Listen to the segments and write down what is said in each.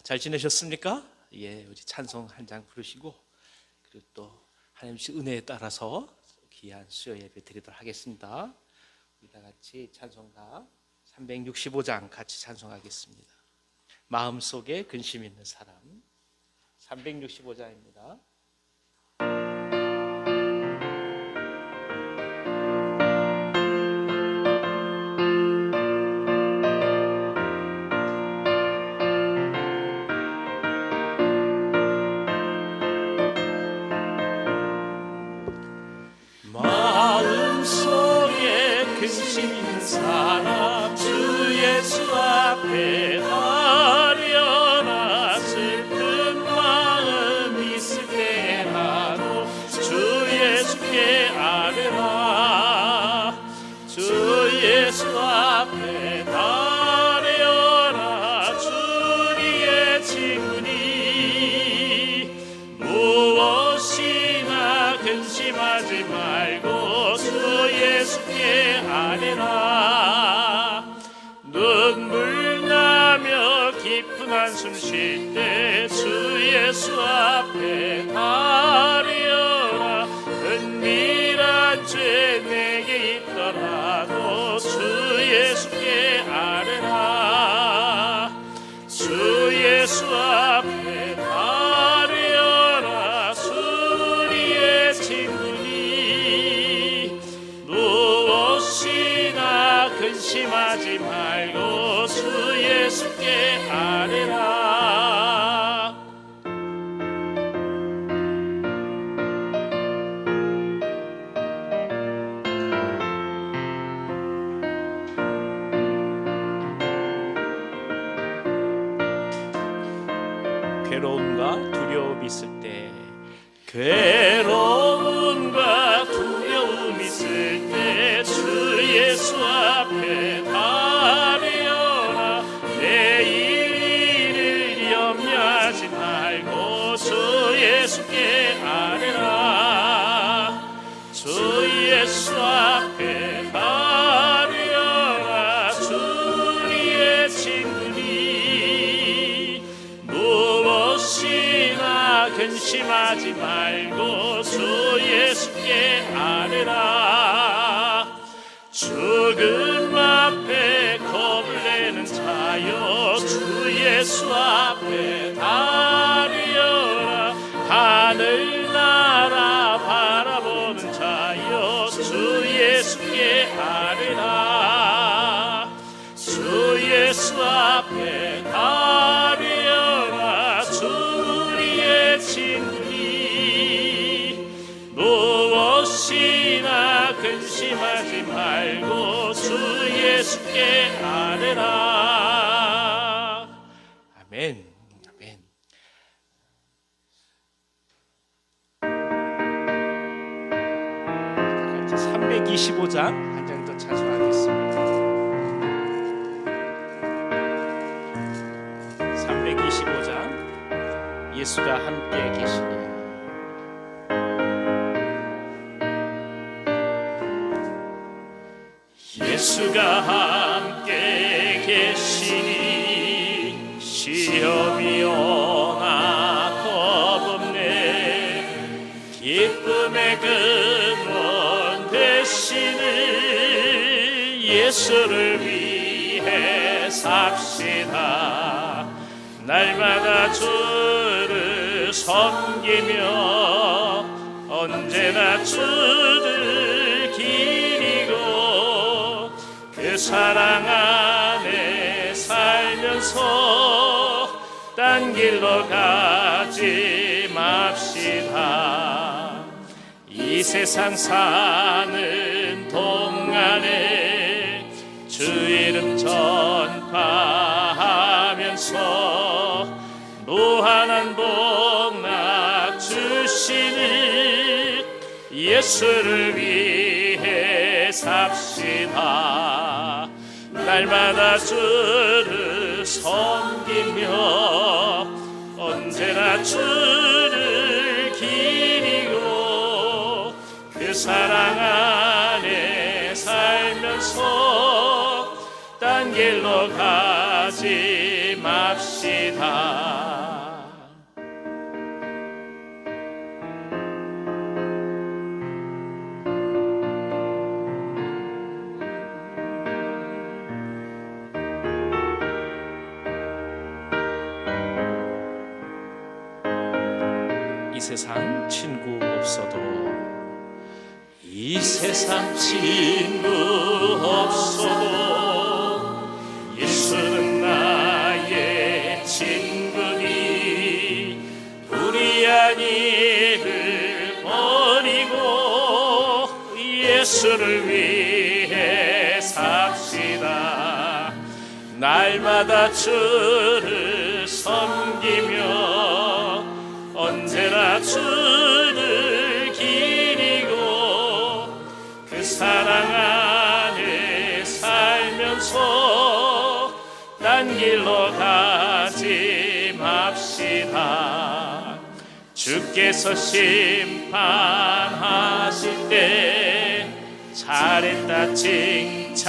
잘 지내셨습니까? 예, 우리 찬송 한 장 부르시고 그리고 또 하나님 주신 은혜에 따라서 귀한 수요 예배 드리도록 하겠습니다. 우리 다 같이 찬송가 365장 같이 찬송하겠습니다. 마음속에 근심 있는 사람 365장입니다. 근심 있는 사람 주 예수 앞에 아뢰어라. 슬픈 마음 있을 때라도 주 예수께 아뢰라. 주 예수 앞에 아뢰어라. 주님의 친구니 무엇이나 근심하지 말고 주 예수께 아뢰라. 눈물 나며 깊은 한숨 쉴 때 주 예수 앞에 아뢰어라. 은밀한 죄 내게 있더라도 주 예수께 아뢰라. 주 예수 앞에 아뢰어라. 주리의 친구니 무엇이나 근심하지 말고 주 예수께 아뢰라. 괴로움과 두려움 있을 때 괴로움과 두려움 있을 때 주 예수 앞에 아뢰어라. 내일 일을 염려하지 말고 주 예수께 아뢰라. 주 예수 앞에 아뢰어라. 주리의 친구니 무엇이나 근심하지 말고 주 예수께 아뢰라. 죽음 앞에 겁을 내는 자여 주 예수 앞에 아뢰어라. 하늘나라 바라보는 자여 주 예수께 아뢰라. 주 예수 앞에 아뢰어라. 주리의 친구니 무엇이나 근심하지 말고 주 예수께 아뢰라. 아멘. 아멘. 다 같이 325장 한 장 더 찬송하겠습니다. 325장 예수가 함께 계시니. 예수가 함께 계시니 시험이 오나 겁없네. 기쁨의 근원 되시는 예수를 위해 삽시다. 날마다 주를 섬기며 언제나 주를 기리고 그 사랑 안에 살면서 딴 길로 가지 맙시다. 이 세상 사는 동안에 주 이름 전파하면서 무한한 복락 주시는 예수를 위해 삽시다. 날마다 주를 섬기며 언제나 주를 기리고 그 사랑 안에 살면서 딴 길로 가지 맙시다. 이 세상 친구 없어도, 이 세상 친구 없어도 예수는 나의 친구니, 불의한 일을 버리고 예수를 위해 삽시다. 날마다 주를 섬기며 언제나 주를 기리고 그 사랑 안에 살면서 딴 길로 가지 맙시다. 주께서 심판하실 때 잘했다 칭찬하리니,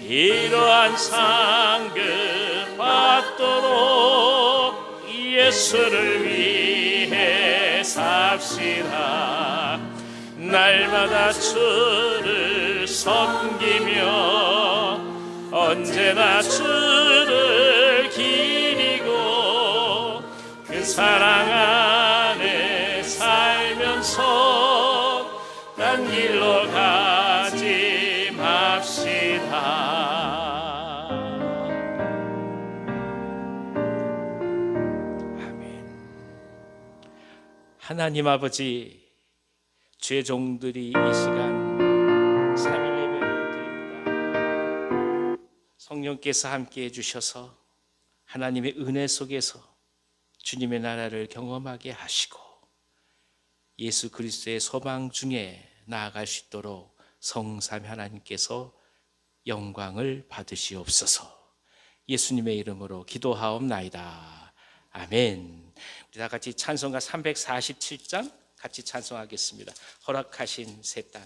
이러한 상급 받도록 예수를 위해 삽시다. 날마다 주를 섬기며 언제나 주를 기리고 그 사랑 안에 살면서 딴 길로 가지 맙시다. 하나님 아버지, 주의 종들이 이 시간 3일 예배를 드립니다. 성령께서 함께 해주셔서 하나님의 은혜 속에서 주님의 나라를 경험하게 하시고 예수 그리스도의 소망 중에 나아갈 수 있도록 성삼위 하나님께서 영광을 받으시옵소서. 예수님의 이름으로 기도하옵나이다. 아멘. 우리 다 같이 찬송가 347장 같이 찬송하겠습니다. 허락하신 새 땅에.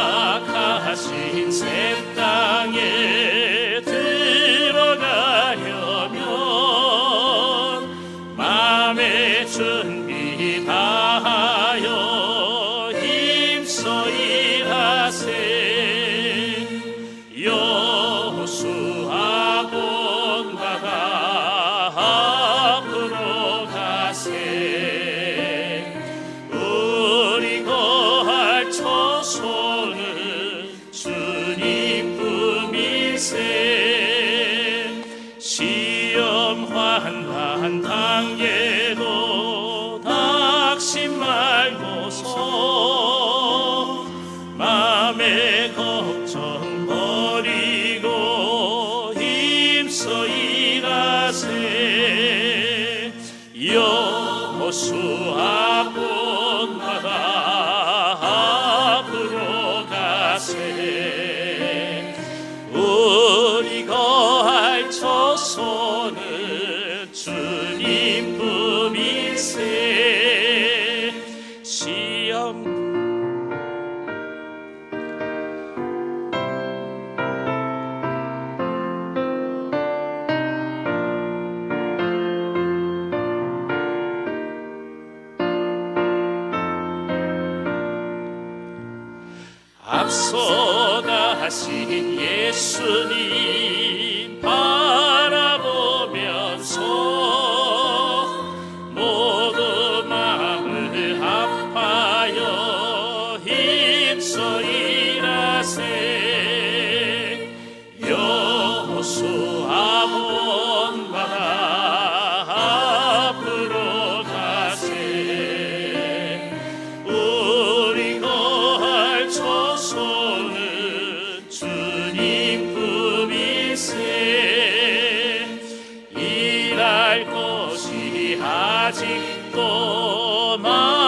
허락하신 새 땅에 들어가려면 마음의 준비 다하여 힘써 일하세. 여호수아 본받아 앞으로 가세. 우리 거할 처소는 주님 품이세. 시험 환난 단계도 낙심 말고서 마음의 걱정 버리고 힘써 일하세. 여호수아 본받아 앞으로 가세. 우리 거할 처소는 주님 품이세. 시험 앞서가신 예수님 바라보면서 모두 마음을 합하여 힘써 일하세. 여호수아 본받아 앞으로 가세. 우리 거할 처소는 주님 품이세. 일할 것이 아직도 많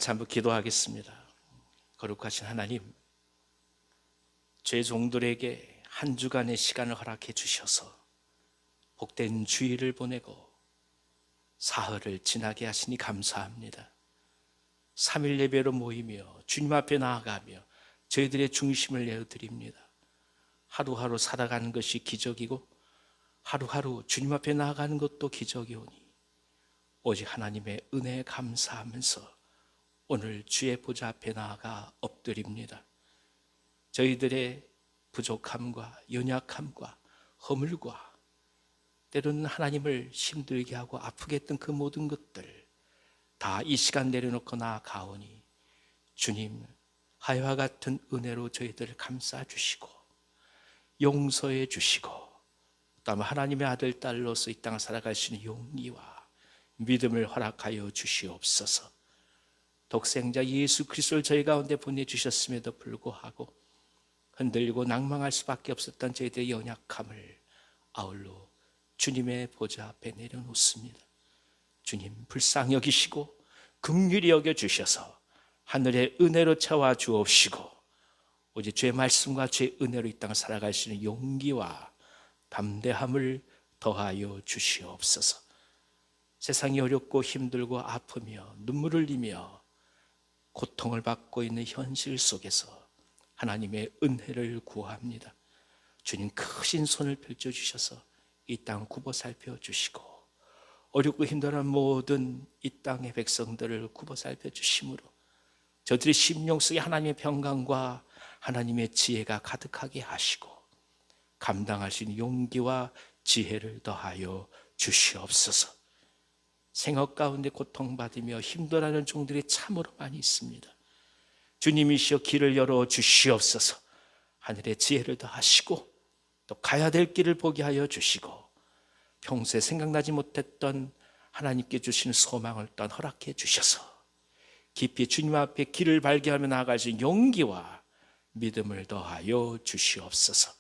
같이 한번 기도하겠습니다. 거룩하신 하나님, 죄 종들에게 한 주간의 시간을 허락해 주셔서 복된 주일을 보내고 사흘을 지나게 하시니 감사합니다. 3일 예배로 모이며 주님 앞에 나아가며 저희들의 중심을 내어드립니다. 하루하루 살아가는 것이 기적이고 하루하루 주님 앞에 나아가는 것도 기적이오니 오직 하나님의 은혜에 감사하면서 오늘 주의 보좌 앞에 나아가 엎드립니다. 저희들의 부족함과 연약함과 허물과 때로는 하나님을 힘들게 하고 아프게 했던 그 모든 것들 다 이 시간 내려놓고 나아가오니 주님 하여와 같은 은혜로 저희들을 감싸주시고 용서해 주시고 또 하나님의 아들 딸로서 이 땅을 살아갈 수 있는 용기와 믿음을 허락하여 주시옵소서. 독생자 예수 그리스도를 저희 가운데 보내주셨음에도 불구하고 흔들리고 낭망할 수밖에 없었던 저희들의 연약함을 아울러 주님의 보좌 앞에 내려놓습니다. 주님 불쌍히 여기시고 긍휼히 여겨주셔서 하늘의 은혜로 채워 주옵시고 오직 주의 말씀과 주의 은혜로 이 땅을 살아갈 수 있는 용기와 담대함을 더하여 주시옵소서. 세상이 어렵고 힘들고 아프며 눈물을 흘리며 고통을 받고 있는 현실 속에서 하나님의 은혜를 구합니다. 주님 크신 손을 펼쳐주셔서 이 땅 굽어 살펴주시고 어렵고 힘들어하는 모든 이 땅의 백성들을 굽어 살펴주심으로 저들의 심령 속에 하나님의 평강과 하나님의 지혜가 가득하게 하시고 감당할 수 있는 용기와 지혜를 더하여 주시옵소서. 생업 가운데 고통받으며 힘들어하는 종들이 참으로 많이 있습니다. 주님이시여 길을 열어 주시옵소서. 하늘의 지혜를 더하시고 또 가야 될 길을 보게 하여 주시고 평소에 생각나지 못했던 하나님께 주시는 소망을 또한 허락해 주셔서 깊이 주님 앞에 길을 발견하며 나아갈 수 있는 용기와 믿음을 더하여 주시옵소서.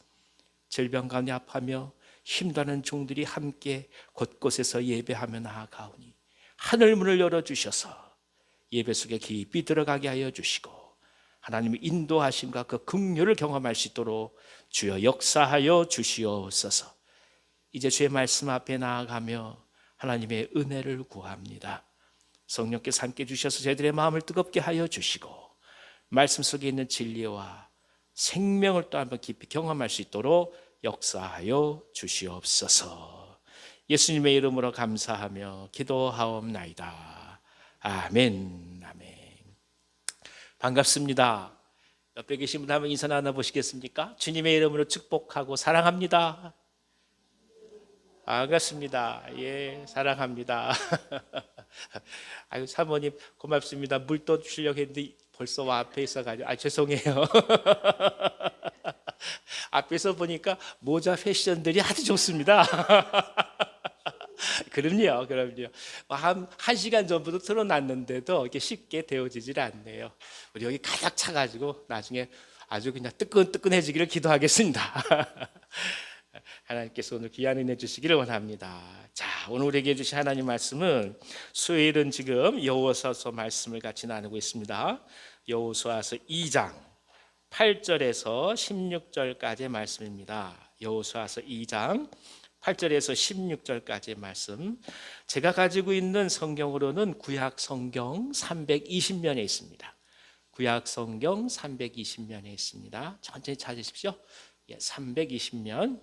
질병 가운데 아파하며 힘드는 종들이 함께 곳곳에서 예배하며 나아가오니 하늘 문을 열어주셔서 예배 속에 깊이 들어가게 하여 주시고 하나님의 인도하심과 그 긍휼을 경험할 수 있도록 주여 역사하여 주시옵소서. 이제 주의 말씀 앞에 나아가며 하나님의 은혜를 구합니다. 성령께서 함께 주셔서 저희들의 마음을 뜨겁게 하여 주시고 말씀 속에 있는 진리와 생명을 또 한번 깊이 경험할 수 있도록 역사하여 주시옵소서. 예수님의 이름으로 감사하며 기도하옵나이다. 아멘. 아멘. 반갑습니다. 옆에 계신 분 한번 인사 나눠보시겠습니까? 주님의 이름으로 축복하고 사랑합니다. 반갑습니다. 예, 사랑합니다. 아유, 사모님 고맙습니다. 물 떠주시려고 했는데 벌써 앞에 있어가지고 죄송해요. 앞에서 보니까 모자 패션들이 아주 좋습니다. 그럼요. 한 시간 전부터 틀어놨는데도 이렇게 쉽게 데워지질 않네요. 우리 여기 가득 차가지고 나중에 아주 그냥 뜨끈뜨끈해지기를 기도하겠습니다. 하나님께서 오늘 귀한 은혜 주시기를 원합니다. 자, 오늘 우리에게 주신 하나님 말씀은 수요일은 지금 여호수아서 말씀을 같이 나누고 있습니다. 여호수아서 2장 8절에서 16절까지의 말씀입니다. 여호수아서 2장 8절에서 16절까지의 말씀. 제가 가지고 있는 성경으로는 구약 성경 320면에 있습니다. 구약 성경 320면에 있습니다. 천천히 찾으십시오. 320면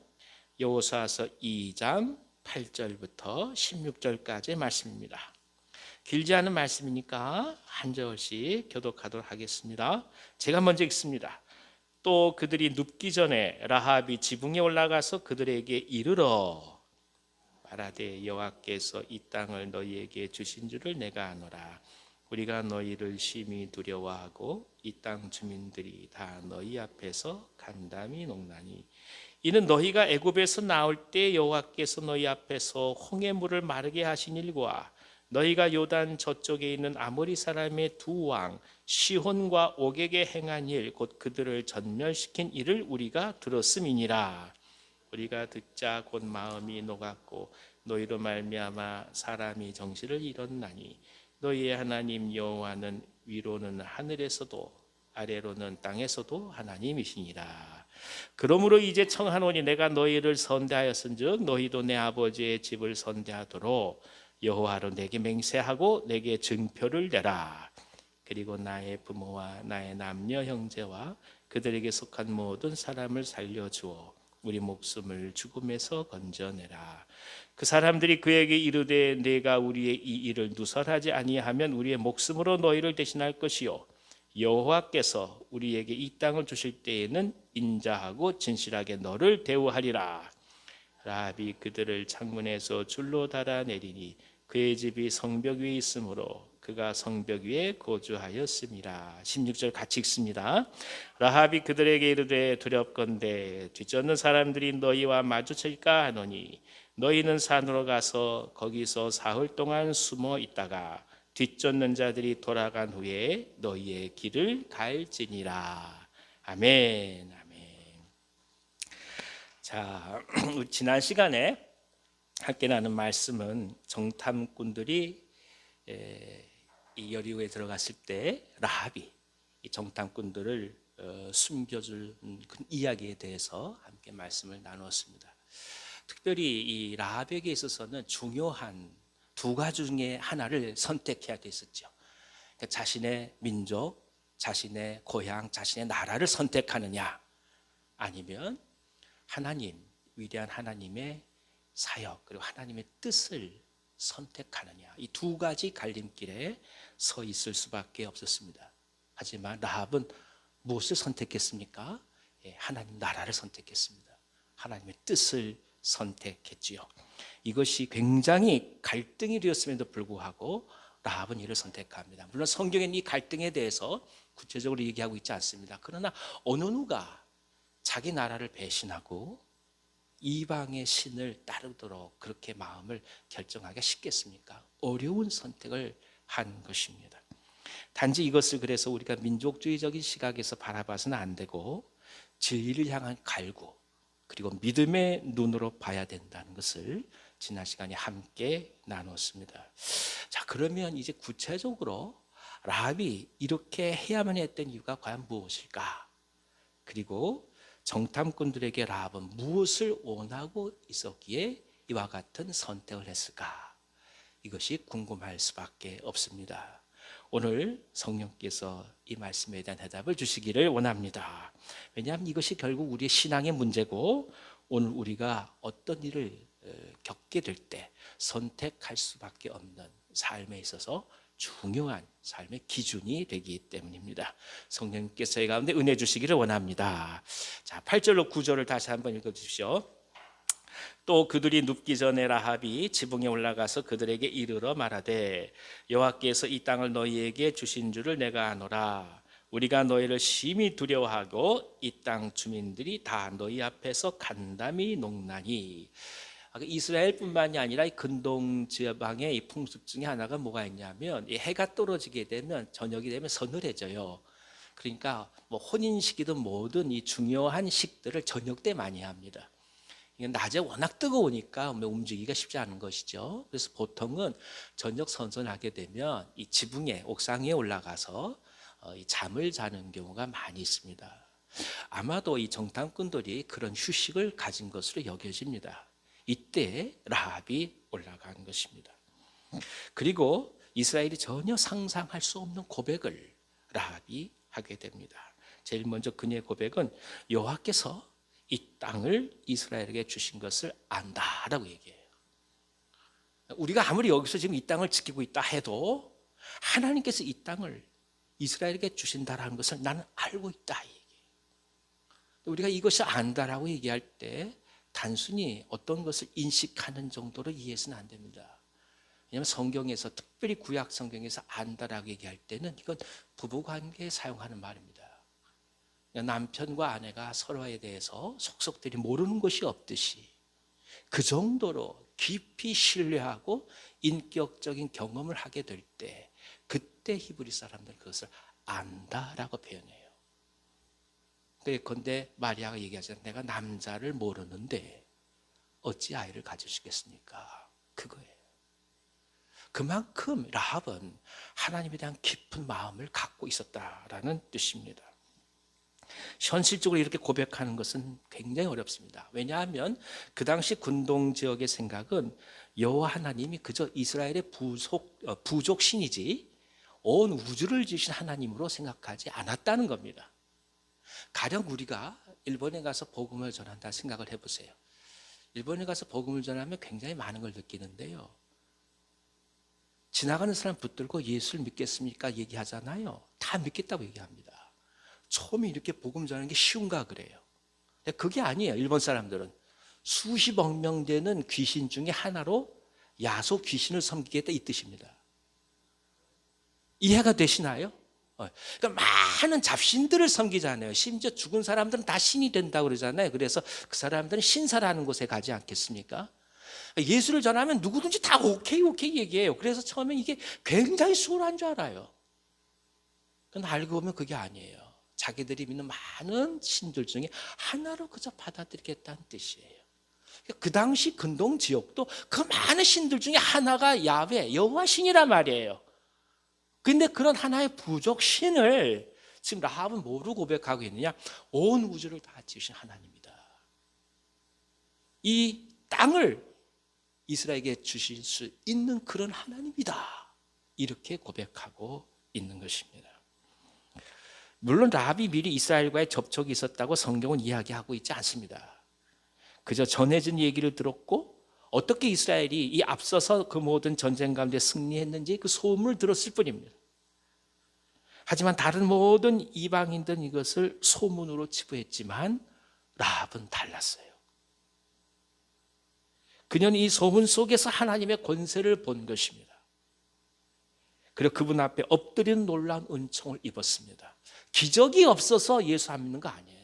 여호수아서 2장 8절부터 16절까지의 말씀입니다. 길지 않은 말씀이니까 한 절씩 교독하도록 하겠습니다. 제가 먼저 읽습니다. 또 그들이 눕기 전에 라합이 지붕에 올라가서 그들에게 이르러 말하되 여호와께서 이 땅을 너희에게 주신 줄을 내가 아노라. 우리가 너희를 심히 두려워하고 이 땅 주민들이 다 너희 앞에서 간담이 녹나니 이는 너희가 애굽에서 나올 때 여호와께서 너희 앞에서 홍해 물을 마르게 하신 일과 너희가 요단 저쪽에 있는 아모리 사람의 두 왕 시혼과 옥에게 행한 일 곧 그들을 전멸시킨 일을 우리가 들었음이니라. 우리가 듣자 곧 마음이 녹았고 너희로 말미암아 사람이 정신을 잃었나니 너희의 하나님 여호와는 위로는 하늘에서도 아래로는 땅에서도 하나님이시니라. 그러므로 이제 청하노니 내가 너희를 선대하였은즉 너희도 내 아버지의 집을 선대하도록 여호와로 내게 맹세하고 내게 증표를 내라. 그리고 나의 부모와 나의 남녀 형제와 그들에게 속한 모든 사람을 살려주어 우리 목숨을 죽음에서 건져내라. 그 사람들이 그에게 이르되 내가 우리의 이 일을 누설하지 아니하면 우리의 목숨으로 너희를 대신할 것이요 여호와께서 우리에게 이 땅을 주실 때에는 인자하고 진실하게 너를 대우하리라. 라합이 그들을 창문에서 줄로 달아내리니 그의 집이 성벽 위에 있으므로 그가 성벽 위에 거주하였습니다. 16절 같이 읽습니다. 라합이 그들에게 이르되 두렵건대 뒤쫓는 사람들이 너희와 마주칠까 하노니 너희는 산으로 가서 거기서 사흘 동안 숨어 있다가 뒤쫓는 자들이 돌아간 후에 너희의 길을 갈지니라. 아멘. 아멘. 자, 지난 시간에 함께 나눈 말씀은 정탐꾼들이 이 여리고에 들어갔을 때 라합이 이 정탐꾼들을 숨겨줄 그 이야기에 대해서 함께 말씀을 나누었습니다. 특별히 이 라합에게 있어서는 중요한 두 가지 중에 하나를 선택해야 됐었죠. 그러니까 자신의 민족, 자신의 고향, 자신의 나라를 선택하느냐, 아니면 하나님, 위대한 하나님의 사역, 그리고 하나님의 뜻을 선택하느냐, 이 두 가지 갈림길에 서 있을 수밖에 없었습니다. 하지만 라합은 무엇을 선택했습니까? 하나님 나라를 선택했습니다. 하나님의 뜻을 선택했지요. 이것이 굉장히 갈등이 되었음에도 불구하고 라합은 이를 선택합니다. 물론 성경에는 이 갈등에 대해서 구체적으로 얘기하고 있지 않습니다. 그러나 어느 누가 자기 나라를 배신하고 이방의 신을 따르도록 그렇게 마음을 결정하기가 쉽겠습니까? 어려운 선택을 한 것입니다. 단지 이것을 그래서 우리가 민족주의적인 시각에서 바라봐서는 안 되고 진리를 향한 갈구, 그리고 믿음의 눈으로 봐야 된다는 것을 지난 시간에 함께 나눴습니다. 자, 그러면 이제 구체적으로 라합이 이렇게 해야만 했던 이유가 과연 무엇일까? 그리고 정탐꾼들에게 라합은 무엇을 원하고 있었기에 이와 같은 선택을 했을까? 이것이 궁금할 수밖에 없습니다. 오늘 성령께서 이 말씀에 대한 대답을 주시기를 원합니다. 왜냐하면 이것이 결국 우리의 신앙의 문제고 오늘 우리가 어떤 일을 겪게 될 때 선택할 수밖에 없는 삶에 있어서 중요한 삶의 기준이 되기 때문입니다. 성령께서 이 가운데 은혜 주시기를 원합니다. 자, 8절로 9절을 다시 한번 읽어 주십시오. 또 그들이 눕기 전에 라합이 지붕에 올라가서 그들에게 이르러 말하되 여호와께서 이 땅을 너희에게 주신 줄을 내가 아노라. 우리가 너희를 심히 두려워하고 이 땅 주민들이 다 너희 앞에서 간담이 녹나니. 이스라엘뿐만이 아니라 이 근동 지방의 이 풍습 중에 하나가 뭐가 있냐면 이 해가 떨어지게 되면 저녁이 되면 서늘해져요. 그러니까 뭐 혼인식이든 뭐든 이 중요한 식들을 저녁 때 많이 합니다. 낮에 워낙 뜨거우니까 움직이기가 쉽지 않은 것이죠. 그래서 보통은 저녁 선선하게 되면 이 지붕에 옥상에 올라가서 이 잠을 자는 경우가 많이 있습니다. 아마도 이 정탐꾼들이 그런 휴식을 가진 것으로 여겨집니다. 이때 라합이 올라간 것입니다. 그리고 이스라엘이 전혀 상상할 수 없는 고백을 라합이 하게 됩니다. 제일 먼저 그녀의 고백은 여호와께서 이 땅을 이스라엘에게 주신 것을 안다라고 얘기해요. 우리가 아무리 여기서 지금 이 땅을 지키고 있다 해도 하나님께서 이 땅을 이스라엘에게 주신다라는 것을 나는 알고 있다. 우리가 이것을 안다라고 얘기할 때 단순히 어떤 것을 인식하는 정도로 이해해서는 안 됩니다. 왜냐하면 성경에서 특별히 구약 성경에서 안다라고 얘기할 때는 이건 부부관계에 사용하는 말입니다. 남편과 아내가 서로에 대해서 속속들이 모르는 것이 없듯이 그 정도로 깊이 신뢰하고 인격적인 경험을 하게 될 때 그때 히브리 사람들은 그것을 안다라고 표현해요. 그런데 마리아가 얘기하잖아요. 내가 남자를 모르는데 어찌 아이를 가질 수 있겠습니까? 그거예요. 그만큼 라합은 하나님에 대한 깊은 마음을 갖고 있었다라는 뜻입니다. 현실적으로 이렇게 고백하는 것은 굉장히 어렵습니다. 왜냐하면 그 당시 군동 지역의 생각은 여호와 하나님이 그저 이스라엘의 부족 신이지 온 우주를 지으신 하나님으로 생각하지 않았다는 겁니다. 가령 우리가 일본에 가서 복음을 전한다 생각을 해보세요. 일본에 가서 복음을 전하면 굉장히 많은 걸 느끼는데요. 지나가는 사람 붙들고 예수를 믿겠습니까? 얘기하잖아요. 다 믿겠다고 얘기합니다. 처음에 이렇게 복음 전하는 게 쉬운가 그래요. 근데 그게 아니에요. 일본 사람들은 수십억 명 되는 귀신 중에 하나로 야소 귀신을 섬기겠다 이 뜻입니다. 이해가 되시나요? 그러니까 많은 잡신들을 섬기잖아요. 심지어 죽은 사람들은 다 신이 된다고 그러잖아요. 그래서 그 사람들은 신사라는 곳에 가지 않겠습니까? 예수를 전하면 누구든지 다 오케이 얘기해요. 그래서 처음에 이게 굉장히 수월한 줄 알아요. 근데 알고 보면 그게 아니에요. 자기들이 믿는 많은 신들 중에 하나로 그저 받아들이겠다는 뜻이에요. 그 당시 근동 지역도 그 많은 신들 중에 하나가 야훼, 여호와 신이란 말이에요. 근데 그런 하나의 부족 신을 지금 라합은 뭐로 고백하고 있느냐? 온 우주를 다 지으신 하나님이다. 이 땅을 이스라엘에게 주실 수 있는 그런 하나님이다. 이렇게 고백하고 있는 것입니다. 물론 라합이 미리 이스라엘과의 접촉이 있었다고 성경은 이야기하고 있지 않습니다. 그저 전해진 얘기를 들었고 어떻게 이스라엘이 이 앞서서 그 모든 전쟁 가운데 승리했는지 그 소문을 들었을 뿐입니다. 하지만 다른 모든 이방인들은 이것을 소문으로 치부했지만 라합은 달랐어요. 그녀는 이 소문 속에서 하나님의 권세를 본 것입니다. 그리고 그분 앞에 엎드리는 놀라운 은총을 입었습니다. 기적이 없어서 예수 안 믿는 거 아니에요.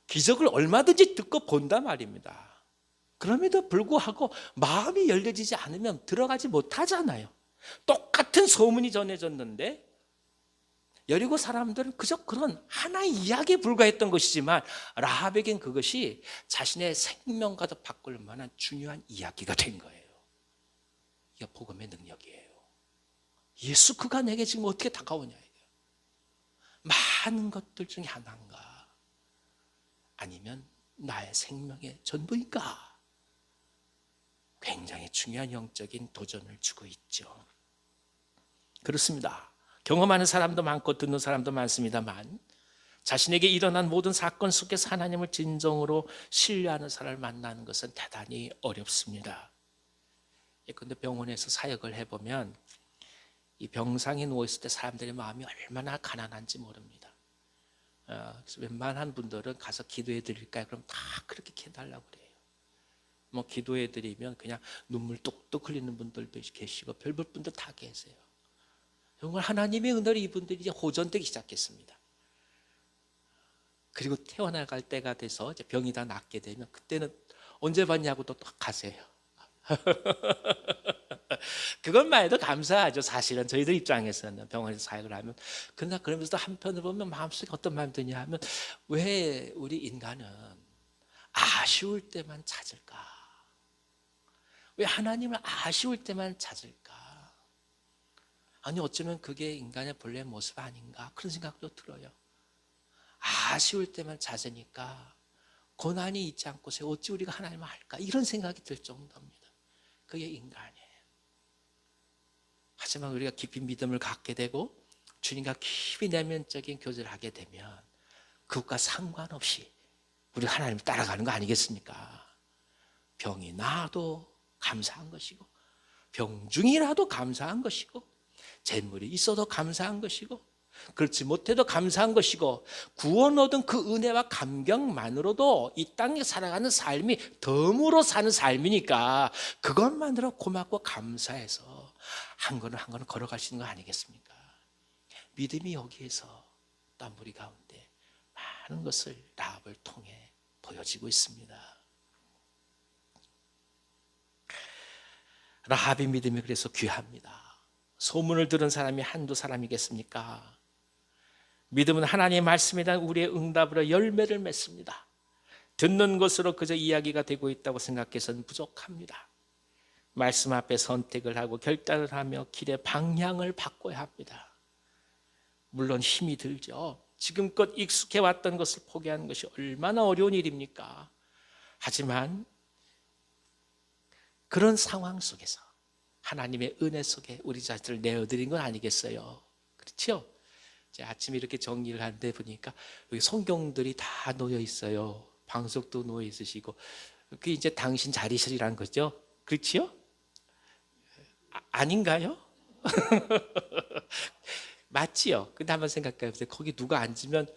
기적을 얼마든지 듣고 본단 말입니다. 그럼에도 불구하고 마음이 열려지지 않으면 들어가지 못하잖아요. 똑같은 소문이 전해졌는데 여리고 사람들은 그저 그런 하나의 이야기에 불과했던 것이지만 라합에겐 그것이 자신의 생명과도 바꿀 만한 중요한 이야기가 된 거예요. 이게 복음의 능력이에요. 예수 그가 내게 지금 어떻게 다가오냐 이거예요. 많은 것들 중에 하나인가? 아니면 나의 생명의 전부인가? 굉장히 중요한 영적인 도전을 주고 있죠. 그렇습니다. 경험하는 사람도 많고 듣는 사람도 많습니다만 자신에게 일어난 모든 사건 속에서 하나님을 진정으로 신뢰하는 사람을 만나는 것은 대단히 어렵습니다. 그런데 병원에서 사역을 해보면 이 병상에 누워있을 때 사람들의 마음이 얼마나 가난한지 모릅니다. 그래서 웬만한 분들은 가서 기도해 드릴까요? 그럼 다 그렇게 해달라고 그래요. 뭐 기도해 드리면 그냥 눈물 뚝뚝 흘리는 분들도 계시고 별별 분들 다 계세요. 정말 하나님의 은혜로 이분들이 이제 호전되기 시작했습니다. 그리고 태어나갈 때가 돼서 이제 병이 다 낫게 되면 그때는 언제 봤냐고 또 가세요. 그것만 해도 감사하죠. 사실은 저희들 입장에서는 병원에서 사역을 하면. 그러나 그러면서도 한편으로 보면 마음속에 어떤 마음이 드냐 하면 왜 우리 인간은 아쉬울 때만 찾을까? 왜 하나님을 아쉬울 때만 찾을까? 아니 어쩌면 그게 인간의 본래 모습 아닌가? 그런 생각도 들어요. 아쉬울 때만 찾으니까 고난이 있지 않고서 어찌 우리가 하나님을 할까? 이런 생각이 들 정도입니다. 그게 인간이에요. 하지만 우리가 깊이 믿음을 갖게 되고 주님과 깊이 내면적인 교제를 하게 되면 그것과 상관없이 우리 하나님을 따라가는 거 아니겠습니까? 병이 나도 감사한 것이고 병중이라도 감사한 것이고 재물이 있어도 감사한 것이고 그렇지 못해도 감사한 것이고 구원 얻은 그 은혜와 감격만으로도 이 땅에 살아가는 삶이 덤으로 사는 삶이니까 그것만으로 고맙고 감사해서 한 걸음 한 걸음 걸어갈 수 있는 거 아니겠습니까? 믿음이 여기에서 또 우리 가운데 많은 것을 라합을 통해 보여지고 있습니다. 라합의 믿음이 그래서 귀합니다. 소문을 들은 사람이 한두 사람이겠습니까? 믿음은 하나님의 말씀에 대한 우리의 응답으로 열매를 맺습니다. 듣는 것으로 그저 이야기가 되고 있다고 생각해서는 부족합니다. 말씀 앞에 선택을 하고 결단을 하며 길의 방향을 바꿔야 합니다. 물론 힘이 들죠. 지금껏 익숙해 왔던 것을 포기하는 것이 얼마나 어려운 일입니까? 하지만 그런 상황 속에서 하나님의 은혜 속에 우리 자신을 내어드린 건 아니겠어요? 그렇죠? 아침에 이렇게 정리를 하는데 보니까 여기 성경들이 다 놓여 있어요. 방석도 놓여 있으시고 그게 이제 당신 자리시라는 거죠. 그렇지요? 아닌가요? 맞지요? 근데 한번 생각해 보세요. 거기 누가 앉으면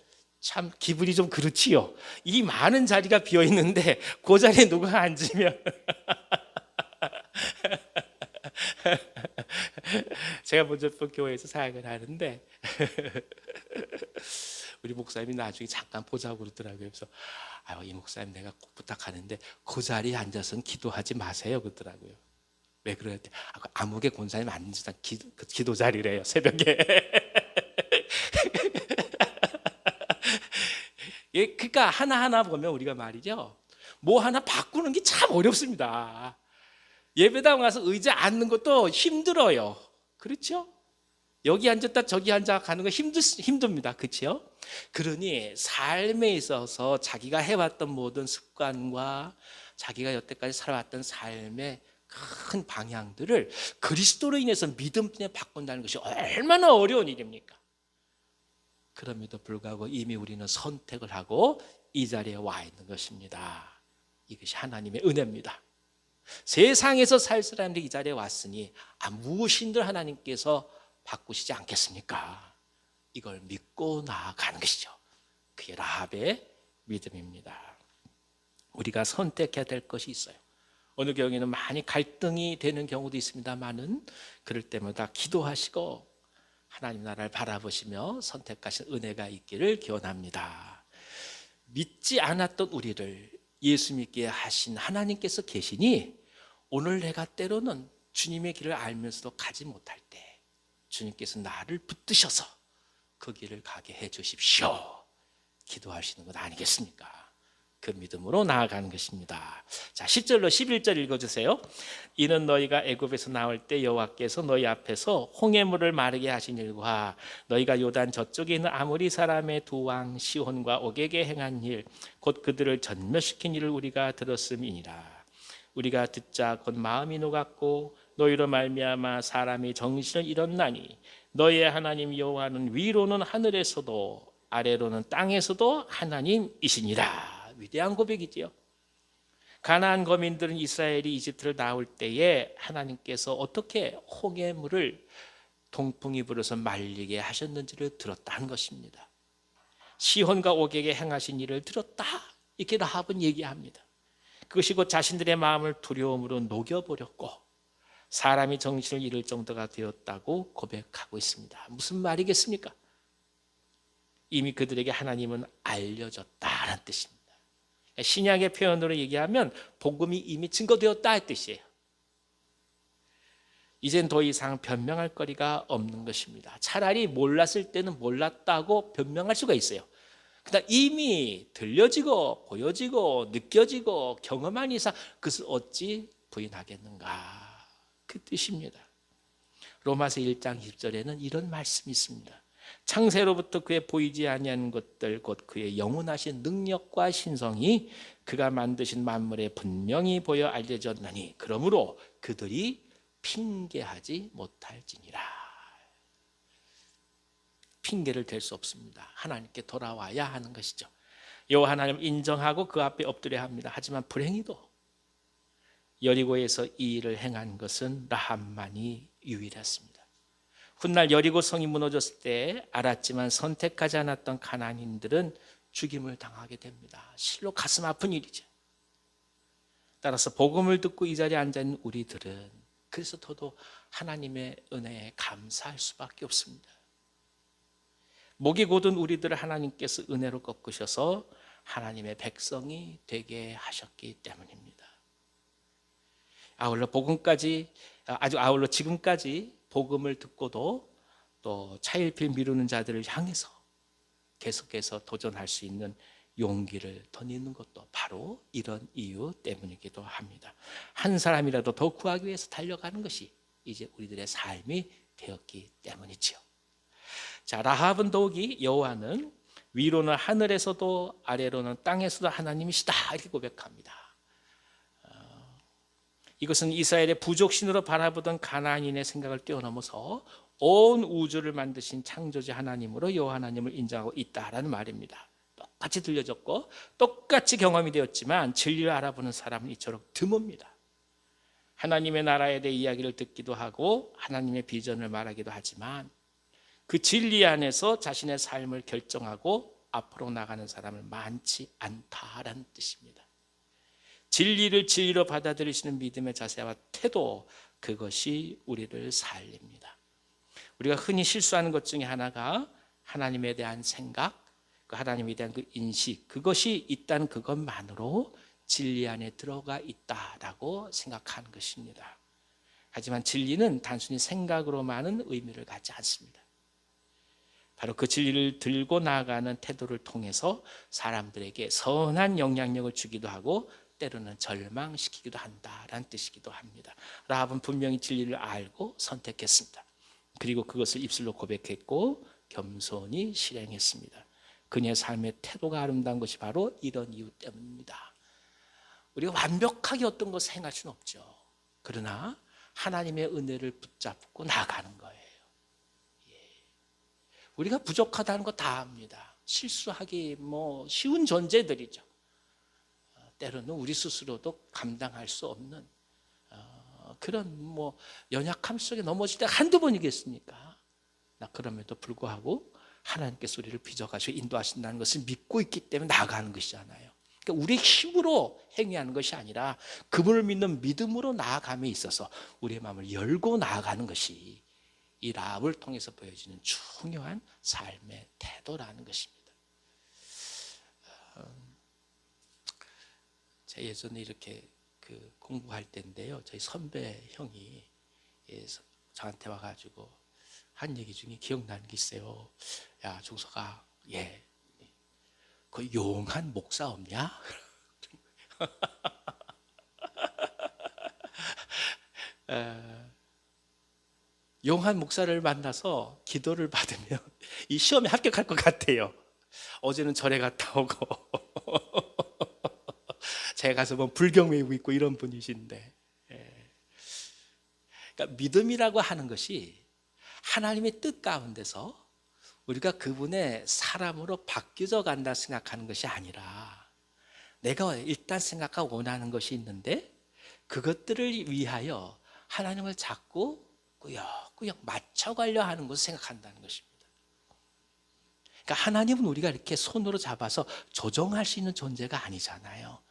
참 기분이 좀 그렇지요. 이 많은 자리가 비어 있는데 그 자리에 누가 앉으면 제가 먼저 교회에서 사역을 하는데 우리 목사님이 나중에 잠깐 보자고 그러더라고요. 그래서 이 목사님 내가 꼭 부탁하는데 그 자리에 앉아서는 기도하지 마세요 그러더라고요. 왜 그랬대? 아무개 권사님 앉은 기도 자리래요 새벽에. 예, 그러니까 하나하나 보면 우리가 말이죠. 뭐 하나 바꾸는 게 참 어렵습니다. 예배당 와서 의자 앉는 것도 힘들어요. 그렇죠? 여기 앉았다 저기 앉아 가는 거 힘듭니다. 그렇죠? 그러니 삶에 있어서 자기가 해왔던 모든 습관과 자기가 여태까지 살아왔던 삶의 큰 방향들을 그리스도로 인해서 믿음에 바꾼다는 것이 얼마나 어려운 일입니까? 그럼에도 불구하고 이미 우리는 선택을 하고 이 자리에 와 있는 것입니다. 이것이 하나님의 은혜입니다. 세상에서 살 사람들이 이 자리에 왔으니 무엇인들 하나님께서 바꾸시지 않겠습니까? 이걸 믿고 나아가는 것이죠. 그게 라합의 믿음입니다. 우리가 선택해야 될 것이 있어요. 어느 경우에는 많이 갈등이 되는 경우도 있습니다만은 그럴 때마다 기도하시고 하나님 나라를 바라보시며 선택하신 은혜가 있기를 기원합니다. 믿지 않았던 우리를 예수 믿게 하신 하나님께서 계시니 오늘 내가 때로는 주님의 길을 알면서도 가지 못할 때 주님께서 나를 붙드셔서 그 길을 가게 해 주십시오. 기도하시는 것 아니겠습니까? 그 믿음으로 나아가는 것입니다. 자, 10절로 11절 읽어주세요. 이는 너희가 애굽에서 나올 때 여호와께서 너희 앞에서 홍해물을 마르게 하신 일과 너희가 요단 저쪽에 있는 아모리 사람의 두 왕 시혼과 옥에게 행한 일 곧 그들을 전멸시킨 일을 우리가 들었음이니라. 우리가 듣자 곧 마음이 녹았고 너희로 말미암아 사람이 정신을 잃었나니 너희의 하나님 여호와는 위로는 하늘에서도 아래로는 땅에서도 하나님이시니라. 위대한 고백이지요. 가나안 거민들은 이스라엘이 이집트를 나올 때에 하나님께서 어떻게 홍해물을 동풍이 불어서 말리게 하셨는지를 들었다는 것입니다. 시혼과 옥에게 행하신 일을 들었다. 이렇게 라합은 얘기합니다. 그것이 곧 자신들의 마음을 두려움으로 녹여버렸고 사람이 정신을 잃을 정도가 되었다고 고백하고 있습니다. 무슨 말이겠습니까? 이미 그들에게 하나님은 알려졌다는 뜻입니다. 신약의 표현으로 얘기하면 복음이 이미 증거되었다 의 뜻이에요. 이젠 더 이상 변명할 거리가 없는 것입니다. 차라리 몰랐을 때는 몰랐다고 변명할 수가 있어요. 그러나 이미 들려지고 보여지고 느껴지고 경험한 이상 그것을 어찌 부인하겠는가, 그 뜻입니다. 로마서 1장 10절에는 이런 말씀이 있습니다. 창세로부터 그의 보이지 아니한 것들 곧 그의 영원하신 능력과 신성이 그가 만드신 만물에 분명히 보여 알려졌나니 그러므로 그들이 핑계하지 못할지니라. 핑계를 댈 수 없습니다. 하나님께 돌아와야 하는 것이죠. 여호와 하나님 인정하고 그 앞에 엎드려야 합니다. 하지만 불행히도 여리고에서 이 일을 행한 것은 라합만이 유일했습니다. 훗날 여리고 성이 무너졌을 때 알았지만 선택하지 않았던 가나안인들은 죽임을 당하게 됩니다. 실로 가슴 아픈 일이죠. 따라서 복음을 듣고 이 자리에 앉아있는 우리들은 그래서 더도 하나님의 은혜에 감사할 수밖에 없습니다. 목이 곧은 우리들을 하나님께서 은혜로 꺾으셔서 하나님의 백성이 되게 하셨기 때문입니다. 아울러 지금까지 복음을 듣고도 또 차일피일 미루는 자들을 향해서 계속해서 도전할 수 있는 용기를 덧입는 것도 바로 이런 이유 때문이기도 합니다. 한 사람이라도 더 구하기 위해서 달려가는 것이 이제 우리들의 삶이 되었기 때문이지요. 자, 라합은 더욱이 여호와는 위로는 하늘에서도 아래로는 땅에서도 하나님이시다 이렇게 고백합니다. 이것은 이스라엘의 부족신으로 바라보던 가나안인의 생각을 뛰어넘어서 온 우주를 만드신 창조주 하나님으로 여호와 하나님을 인정하고 있다라는 말입니다. 똑같이 들려졌고 똑같이 경험이 되었지만 진리를 알아보는 사람은 이처럼 드뭅니다. 하나님의 나라에 대해 이야기를 듣기도 하고 하나님의 비전을 말하기도 하지만 그 진리 안에서 자신의 삶을 결정하고 앞으로 나가는 사람은 많지 않다라는 뜻입니다. 진리를 진리로 받아들이시는 믿음의 자세와 태도, 그것이 우리를 살립니다. 우리가 흔히 실수하는 것 중에 하나가 하나님에 대한 생각, 그 하나님에 대한 그 인식, 그것이 있다는 그것만으로 진리 안에 들어가 있다라고 생각하는 것입니다. 하지만 진리는 단순히 생각으로만은 의미를 갖지 않습니다. 바로 그 진리를 들고 나아가는 태도를 통해서 사람들에게 선한 영향력을 주기도 하고 때로는 절망시키기도 한다라는 뜻이기도 합니다. 라합은 분명히 진리를 알고 선택했습니다. 그리고 그것을 입술로 고백했고 겸손히 실행했습니다. 그녀의 삶의 태도가 아름다운 것이 바로 이런 이유 때문입니다. 우리가 완벽하게 어떤 것을 행할 수는 없죠. 그러나 하나님의 은혜를 붙잡고 나가는 거예요. 우리가 부족하다는 거 다 압니다. 실수하기 쉬운 존재들이죠. 때로는 우리 스스로도 감당할 수 없는 그런 연약함 속에 넘어질 때 한두 번이겠습니까? 그럼에도 불구하고 하나님께서 우리를 빚어가시고 인도하신다는 것을 믿고 있기 때문에 나아가는 것이잖아요. 그러니까 우리의 힘으로 행위하는 것이 아니라 그분을 믿는 믿음으로 나아감에 있어서 우리의 마음을 열고 나아가는 것이 이 라합을 통해서 보여지는 중요한 삶의 태도라는 것입니다. 제가 예전에 이렇게 공부할 때인데요, 저희 선배 형이 저한테 와가지고 한 얘기 중에 기억나는 게 있어요. 야, 종석아, 그 용한 목사 없냐? 용한 목사를 만나서 기도를 받으면 이 시험에 합격할 것 같아요. 어제는 절에 갔다 오고 제가 가서 불경 외우고 있고 이런 분이신데, 그러니까 믿음이라고 하는 것이 하나님의 뜻 가운데서 우리가 그분의 사람으로 바뀌어져 간다 생각하는 것이 아니라 내가 일단 생각하고 원하는 것이 있는데 그것들을 위하여 하나님을 자꾸 꾸역꾸역 맞춰가려 하는 것을 생각한다는 것입니다. 그러니까 하나님은 우리가 이렇게 손으로 잡아서 조정할 수 있는 존재가 아니잖아요.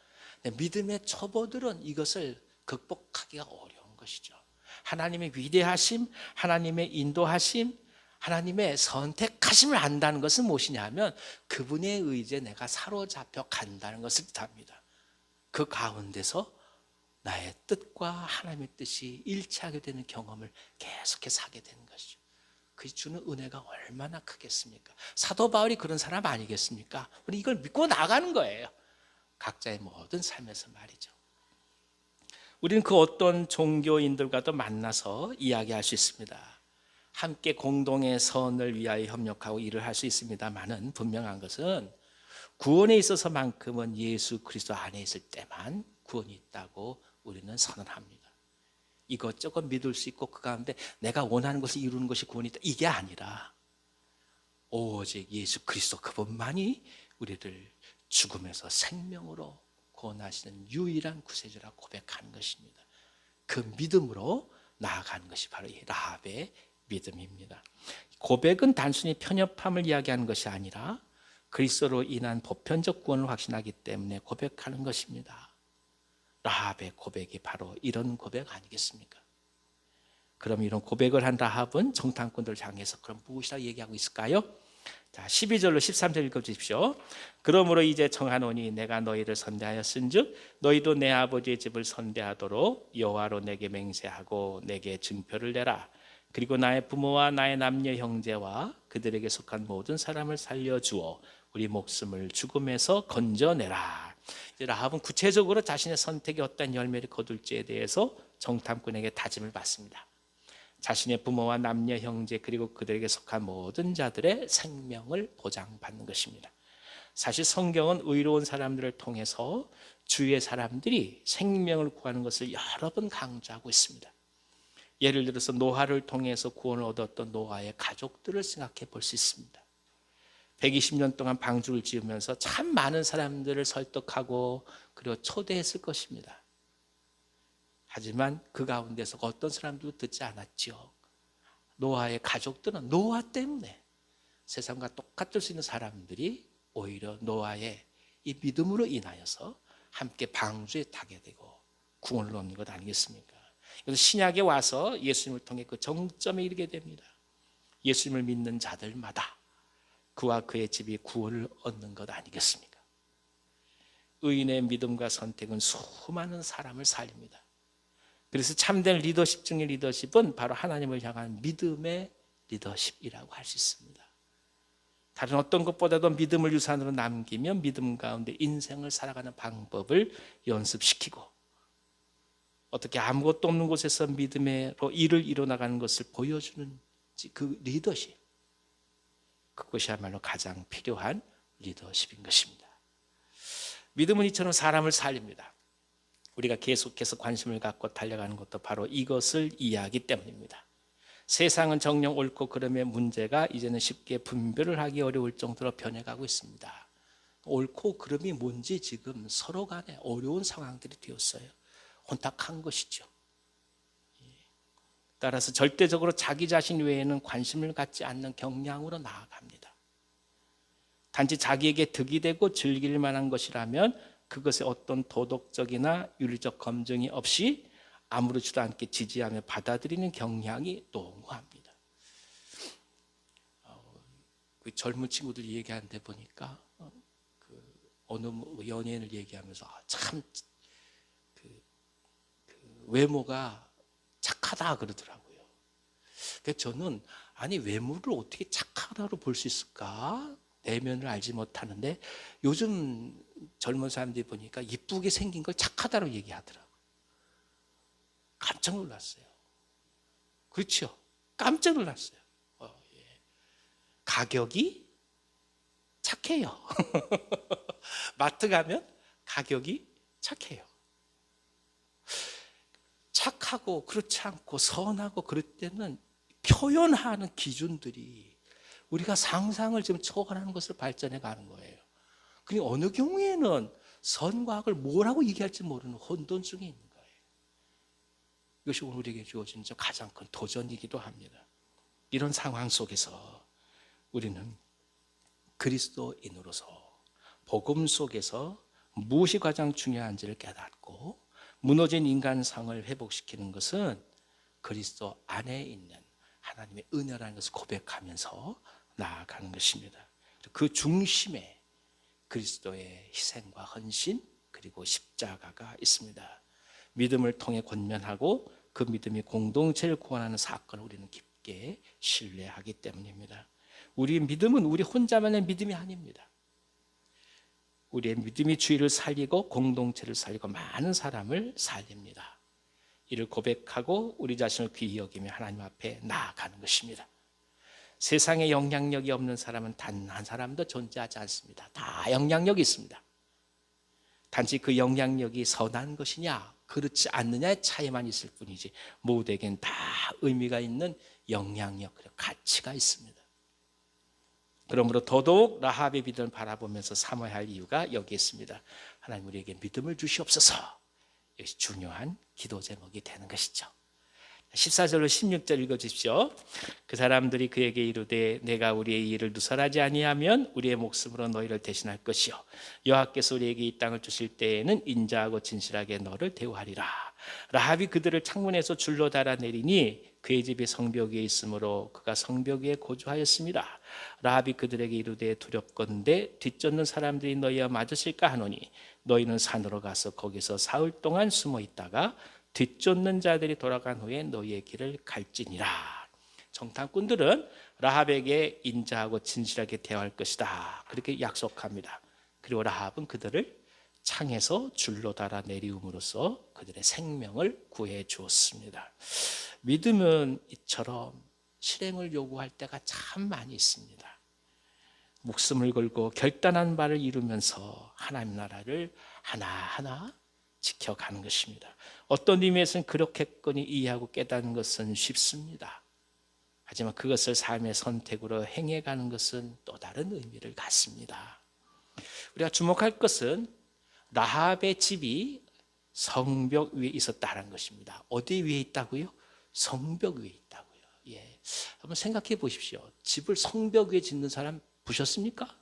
믿음의 초보들은 이것을 극복하기가 어려운 것이죠. 하나님의 위대하심, 하나님의 인도하심, 하나님의 선택하심을 안다는 것은 무엇이냐 하면 그분의 의지에 내가 사로잡혀 간다는 것을 뜻합니다. 그 가운데서 나의 뜻과 하나님의 뜻이 일치하게 되는 경험을 계속해서 하게 되는 것이죠. 그 주는 은혜가 얼마나 크겠습니까? 사도 바울이 그런 사람 아니겠습니까? 우리 이걸 믿고 나가는 거예요. 각자의 모든 삶에서 말이죠. 우리는 그 어떤 종교인들과도 만나서 이야기할 수 있습니다. 함께 공동의 선을 위하여 협력하고 일을 할 수 있습니다만은 분명한 것은 구원에 있어서만큼은 예수 그리스도 안에 있을 때만 구원이 있다고 우리는 선언합니다. 이것저것 믿을 수 있고 그 가운데 내가 원하는 것을 이루는 것이 구원이 있다, 이게 아니라 오직 예수 그리스도 그분만이 우리를 죽음에서 생명으로 구원하시는 유일한 구세주라 고백하는 것입니다. 그 믿음으로 나아가는 것이 바로 이 라합의 믿음입니다. 고백은 단순히 편협함을 이야기하는 것이 아니라 그리스도로 인한 보편적 구원을 확신하기 때문에 고백하는 것입니다. 라합의 고백이 바로 이런 고백 아니겠습니까? 그럼 이런 고백을 한 라합은 정탐꾼들을 향해서 그럼 무엇이라 얘기하고 있을까요? 자, 12절로 13절 읽어주십시오. 그러므로 이제 청하노니 내가 너희를 선대하였은즉 너희도 내 아버지의 집을 선대하도록 여호와로 내게 맹세하고 내게 증표를 내라. 그리고 나의 부모와 나의 남녀 형제와 그들에게 속한 모든 사람을 살려주어 우리 목숨을 죽음에서 건져내라. 이제 라합은 구체적으로 자신의 선택이 어떤 열매를 거둘지에 대해서 정탐꾼에게 다짐을 받습니다. 자신의 부모와 남녀 형제 그리고 그들에게 속한 모든 자들의 생명을 보장받는 것입니다. 사실 성경은 의로운 사람들을 통해서 주위의 사람들이 생명을 구하는 것을 여러 번 강조하고 있습니다. 예를 들어서 노아를 통해서 구원을 얻었던 노아의 가족들을 생각해 볼 수 있습니다. 120년 동안 방주를 지으면서 참 많은 사람들을 설득하고 그리고 초대했을 것입니다. 하지만 그 가운데서 어떤 사람들도 듣지 않았죠. 노아의 가족들은 노아 때문에 세상과 똑같을 수 있는 사람들이 오히려 노아의 이 믿음으로 인하여서 함께 방주에 타게 되고 구원을 얻는 것 아니겠습니까? 그래서 신약에 와서 예수님을 통해 그 정점에 이르게 됩니다. 예수님을 믿는 자들마다 그와 그의 집이 구원을 얻는 것 아니겠습니까? 의인의 믿음과 선택은 수많은 사람을 살립니다. 그래서 참된 리더십 중의 리더십은 바로 하나님을 향한 믿음의 리더십이라고 할 수 있습니다. 다른 어떤 것보다도 믿음을 유산으로 남기며 믿음 가운데 인생을 살아가는 방법을 연습시키고 어떻게 아무것도 없는 곳에서 믿음으로 일을 이뤄나가는 것을 보여주는 그 리더십, 그것이야말로 가장 필요한 리더십인 것입니다. 믿음은 이처럼 사람을 살립니다. 우리가 계속해서 관심을 갖고 달려가는 것도 바로 이것을 이해하기 때문입니다. 세상은 정녕 옳고 그름의 문제가 이제는 쉽게 분별을 하기 어려울 정도로 변해가고 있습니다. 옳고 그름이 뭔지 지금 서로 간에 어려운 상황들이 되었어요. 혼탁한 것이죠. 따라서 절대적으로 자기 자신 외에는 관심을 갖지 않는 경향으로 나아갑니다. 단지 자기에게 득이 되고 즐길 만한 것이라면 그것에 어떤 도덕적이나 윤리적 검증이 없이 아무렇지도 않게 지지하며 받아들이는 경향이 농후합니다. 그 젊은 친구들 얘기하는데 보니까 어느 연예인을 얘기하면서 참 외모가 착하다 그러더라고요. 그래서 저는 아니 외모를 어떻게 착하다로 볼 수 있을까? 내면을 알지 못하는데 요즘 젊은 사람들이 보니까 이쁘게 생긴 걸 착하다로 얘기하더라고요. 깜짝 놀랐어요. 그렇죠? 깜짝 놀랐어요. 예. 가격이 착해요. 마트 가면 가격이 착해요. 착하고 그렇지 않고 선하고 그럴 때는 표현하는 기준들이 우리가 상상을 지금 초월하는 것을 발전해 가는 거예요. 그리고 어느 경우에는 선과 악을 뭐라고 얘기할지 모르는 혼돈중에 있는 거예요. 이것이 오늘 우리에게 주어진 가장 큰 도전이기도 합니다. 이런 상황 속에서 우리는 그리스도인으로서 복음 속에서 무엇이 가장 중요한지를 깨닫고 무너진 인간상을 회복시키는 것은 그리스도 안에 있는 하나님의 은혜라는 것을 고백하면서 나아가는 것입니다. 그 중심에 그리스도의 희생과 헌신 그리고 십자가가 있습니다. 믿음을 통해 권면하고 그 믿음이 공동체를 구원하는 사건을 우리는 깊게 신뢰하기 때문입니다. 우리의 믿음은 우리 혼자만의 믿음이 아닙니다. 우리의 믿음이 주위를 살리고 공동체를 살리고 많은 사람을 살립니다. 이를 고백하고 우리 자신을 귀히 여기며 하나님 앞에 나아가는 것입니다. 세상에 영향력이 없는 사람은 단 한 사람도 존재하지 않습니다. 다 영향력이 있습니다. 단지 그 영향력이 선한 것이냐 그렇지 않느냐의 차이만 있을 뿐이지 모두에겐 다 의미가 있는 영향력 그리고 가치가 있습니다. 그러므로 더더욱 라합의 믿음을 바라보면서 삼아야 할 이유가 여기 있습니다. 하나님 우리에게 믿음을 주시옵소서. 이것이 중요한 기도 제목이 되는 것이죠. 14절로 16절 읽어주십시오. 그 사람들이 그에게 이르되 내가 우리의 일을 누설하지 아니하면 우리의 목숨으로 너희를 대신할 것이요 여호와께서 우리에게 이 땅을 주실 때에는 인자하고 진실하게 너를 대우하리라. 라합이 그들을 창문에서 줄로 달아내리니 그의 집이 성벽 위에 있으므로 그가 성벽 위에 거주하였습니다. 라합이 그들에게 이르되 두렵건대 뒤쫓는 사람들이 너희와 맞으실까 하노니 너희는 산으로 가서 거기서 사흘 동안 숨어 있다가 뒤쫓는 자들이 돌아간 후에 너희의 길을 갈지니라. 정탐꾼들은 라합에게 인자하고 진실하게 대할 것이다. 그렇게 약속합니다. 그리고 라합은 그들을 창에서 줄로 달아 내리움으로써 그들의 생명을 구해 주었습니다. 믿음은 이처럼 실행을 요구할 때가 참 많이 있습니다. 목숨을 걸고 결단한 바를 이루면서 하나님 나라를 하나하나 지켜가는 것입니다. 어떤 의미에서는 그렇게까지 이해하고 깨닫는 것은 쉽습니다. 하지만 그것을 삶의 선택으로 행해가는 것은 또 다른 의미를 갖습니다. 우리가 주목할 것은 라합의 집이 성벽 위에 있었다는 것입니다. 어디 위에 있다고요? 성벽 위에 있다고요. 예, 한번 생각해 보십시오. 집을 성벽 위에 짓는 사람 보셨습니까?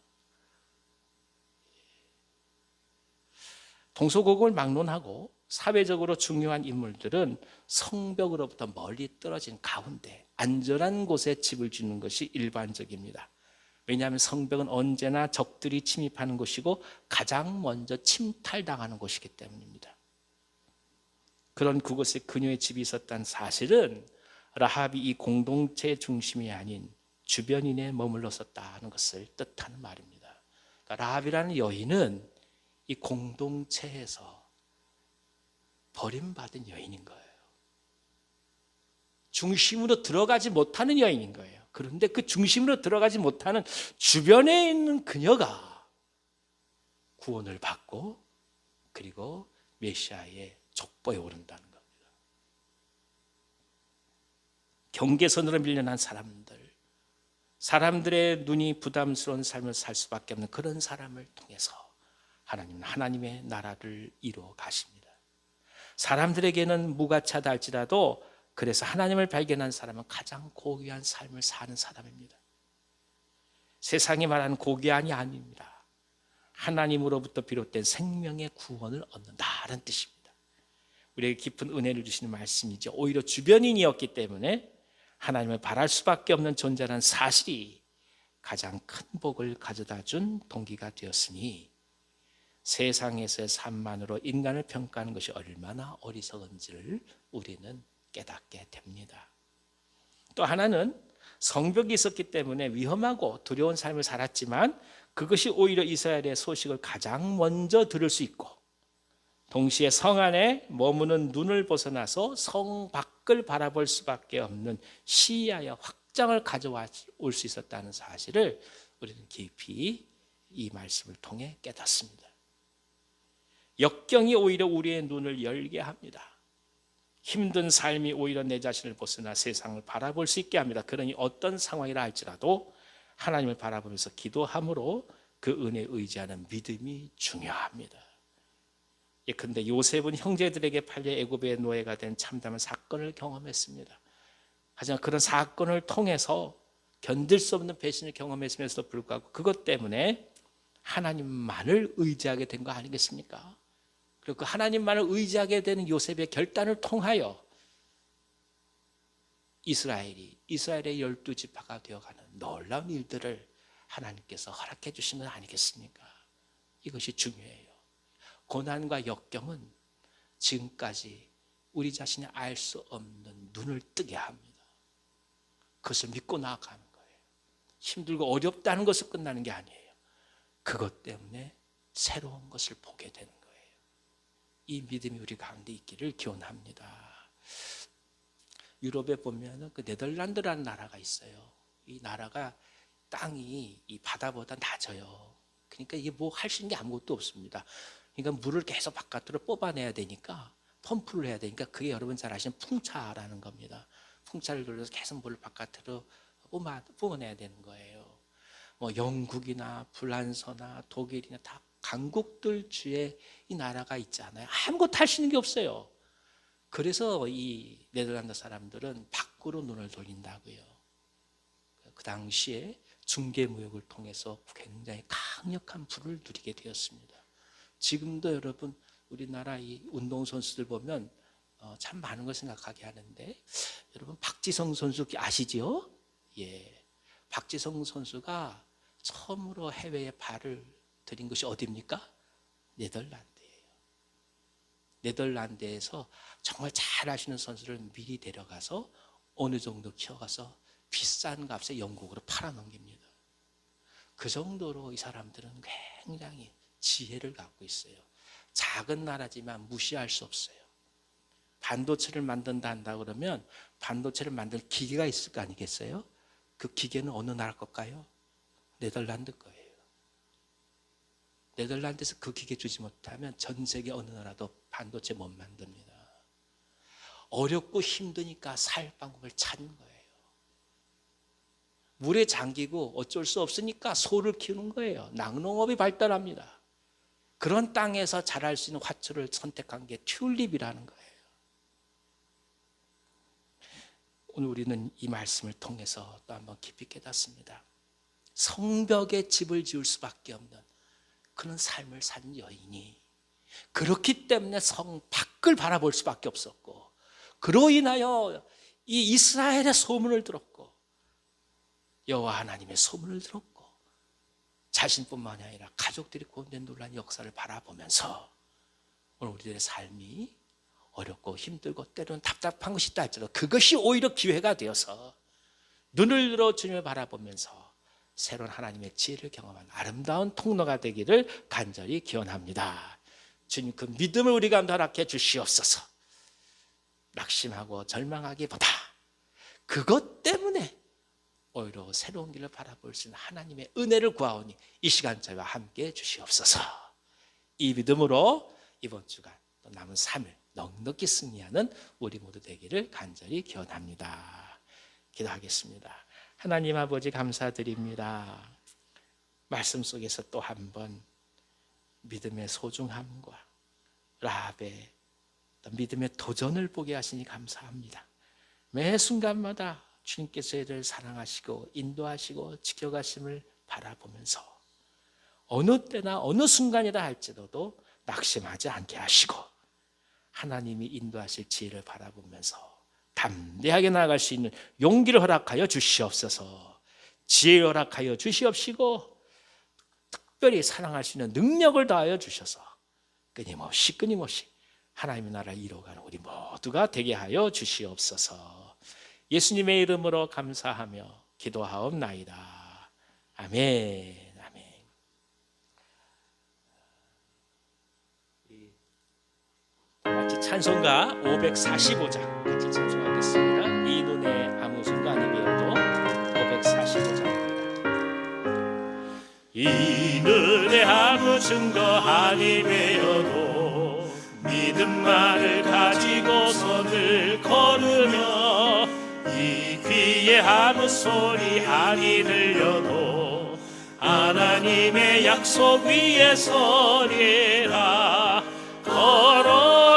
동서고금을 막론하고 사회적으로 중요한 인물들은 성벽으로부터 멀리 떨어진 가운데 안전한 곳에 집을 짓는 것이 일반적입니다. 왜냐하면 성벽은 언제나 적들이 침입하는 곳이고 가장 먼저 침탈당하는 곳이기 때문입니다. 그런 그곳에 그녀의 집이 있었다는 사실은 라합이 이 공동체의 중심이 아닌 주변인에 머물렀었다는 것을 뜻하는 말입니다. 그러니까 라합이라는 여인은 이 공동체에서 버림받은 여인인 거예요. 중심으로 들어가지 못하는 여인인 거예요. 그런데 그 중심으로 들어가지 못하는 주변에 있는 그녀가 구원을 받고 그리고 메시아의 족보에 오른다는 겁니다. 경계선으로 밀려난 사람들의 눈이 부담스러운 삶을 살 수밖에 없는 그런 사람을 통해서 하나님은 하나님의 나라를 이루어 가십니다. 사람들에게는 무가차다 할지라도 그래서 하나님을 발견한 사람은 가장 고귀한 삶을 사는 사람입니다. 세상이 말하는 고귀한이 아닙니다. 하나님으로부터 비롯된 생명의 구원을 얻는다는 뜻입니다. 우리에게 깊은 은혜를 주시는 말씀이죠. 오히려 주변인이었기 때문에 하나님을 바랄 수밖에 없는 존재라는 사실이 가장 큰 복을 가져다 준 동기가 되었으니 세상에서의 삶만으로 인간을 평가하는 것이 얼마나 어리석은지를 우리는 깨닫게 됩니다. 또 하나는 성벽이 있었기 때문에 위험하고 두려운 삶을 살았지만 그것이 오히려 이스라엘의 소식을 가장 먼저 들을 수 있고 동시에 성 안에 머무는 눈을 벗어나서 성 밖을 바라볼 수밖에 없는 시야의 확장을 가져올 수 있었다는 사실을 우리는 깊이 이 말씀을 통해 깨닫습니다. 역경이 오히려 우리의 눈을 열게 합니다. 힘든 삶이 오히려 내 자신을 벗어나 세상을 바라볼 수 있게 합니다. 그러니 어떤 상황이라 할지라도 하나님을 바라보면서 기도함으로 그 은혜에 의지하는 믿음이 중요합니다. 예컨대 요셉은 형제들에게 팔려 애굽의 노예가 된 참담한 사건을 경험했습니다. 하지만 그런 사건을 통해서 견딜 수 없는 배신을 경험했음에도 불구하고 그것 때문에 하나님만을 의지하게 된 거 아니겠습니까? 그리고 그 하나님만을 의지하게 되는 요셉의 결단을 통하여 이스라엘의 12지파가 되어가는 놀라운 일들을 하나님께서 허락해 주신 건 아니겠습니까? 이것이 중요해요. 고난과 역경은 지금까지 우리 자신이 알 수 없는 눈을 뜨게 합니다. 그것을 믿고 나아가는 거예요. 힘들고 어렵다는 것을 끝나는 게 아니에요. 그것 때문에 새로운 것을 보게 되는 거예요. 이 믿음이 우리 가운데 있기를 기원합니다. 유럽에 보면 그 네덜란드라는 나라가 있어요. 이 나라가 땅이 이 바다보다 낮아요. 그러니까 이게 뭐 할 수 있는 게 아무것도 없습니다. 그러니까 물을 계속 바깥으로 뽑아내야 되니까 펌프를 해야 되니까 그게 여러분 잘 아시는 풍차라는 겁니다. 풍차를 돌려서 계속 물을 바깥으로 뽑아내야 되는 거예요. 뭐 영국이나 불란서나 독일이나 다 강국들 주에 이 나라가 있잖아요. 아무것도 할 수 있는 게 없어요. 그래서 이 네덜란드 사람들은 밖으로 눈을 돌린다고요. 그 당시에 중개무역을 통해서 굉장히 강력한 부를 누리게 되었습니다. 지금도 여러분 우리나라 이 운동선수들 보면 참 많은 걸 생각하게 하는데 여러분 박지성 선수 아시죠? 예, 박지성 선수가 처음으로 해외에 발을 들인 것이 어디입니까? 네덜란드예요. 네덜란드에서 정말 잘 아시는 선수를 미리 데려가서 어느 정도 키워가서 비싼 값에 영국으로 팔아넘깁니다. 그 정도로 이 사람들은 굉장히 지혜를 갖고 있어요. 작은 나라지만 무시할 수 없어요. 반도체를 만든다 한다 그러면 반도체를 만들 기계가 있을 거 아니겠어요? 그 기계는 어느 나라 걸까요? 네덜란드 거예요. 네덜란드에서 그 기계 주지 못하면 전 세계 어느 나라도 반도체 못 만듭니다. 어렵고 힘드니까 살 방법을 찾는 거예요. 물에 잠기고 어쩔 수 없으니까 소를 키우는 거예요. 낙농업이 발달합니다. 그런 땅에서 자랄 수 있는 화초를 선택한 게 튤립이라는 거예요. 오늘 우리는 이 말씀을 통해서 또 한번 깊이 깨닫습니다. 성벽에 집을 지을 수밖에 없는 그런 삶을 산 여인이 그렇기 때문에 성 밖을 바라볼 수밖에 없었고, 그로 인하여 이 이스라엘의 소문을 들었고 여호와 하나님의 소문을 들었고 자신뿐만 아니라 가족들이 고온된 놀란 역사를 바라보면서 오늘 우리들의 삶이 어렵고 힘들고 때로는 답답한 것이 있다 할지라도 그것이 오히려 기회가 되어서 눈을 들어 주님을 바라보면서 새로운 하나님의 지혜를 경험한 아름다운 통로가 되기를 간절히 기원합니다. 주님, 그 믿음을 우리 가운데 허락해 주시옵소서. 낙심하고 절망하기보다 그것 때문에 오히려 새로운 길을 바라볼 수 있는 하나님의 은혜를 구하오니 이 시간 저희와 함께 주시옵소서. 이 믿음으로 이번 주간 또 남은 3일 넉넉히 승리하는 우리 모두 되기를 간절히 기원합니다. 기도하겠습니다. 하나님 아버지 감사드립니다. 말씀 속에서 또 한 번 믿음의 소중함과 라합의 믿음의 도전을 보게 하시니 감사합니다. 매 순간마다 주님께서 저희를 사랑하시고 인도하시고 지켜가심을 바라보면서 어느 때나 어느 순간이라 할지라도 낙심하지 않게 하시고 하나님이 인도하실 지혜를 바라보면서 담대하게 나아갈 수 있는 용기를 허락하여 주시옵소서. 지혜를 허락하여 주시옵시고 특별히 사랑할 수 있는 능력을 더하여 주셔서 끊임없이 하나님의 나라를 이루어가는 우리 모두가 되게 하여 주시옵소서. 예수님의 이름으로 감사하며 기도하옵나이다. 아멘. 아멘. 같이 찬송가 545장 같이 찬송하겠습니다. 이 눈에 아무 순간이 되어도 545장입니다. 이 눈에 아무 증거 아니 되어도 믿음만을 가지고서 늘 걸으며 이 귀에 아무 소리 아니 들려도 하나님의 약속 위에 서리라.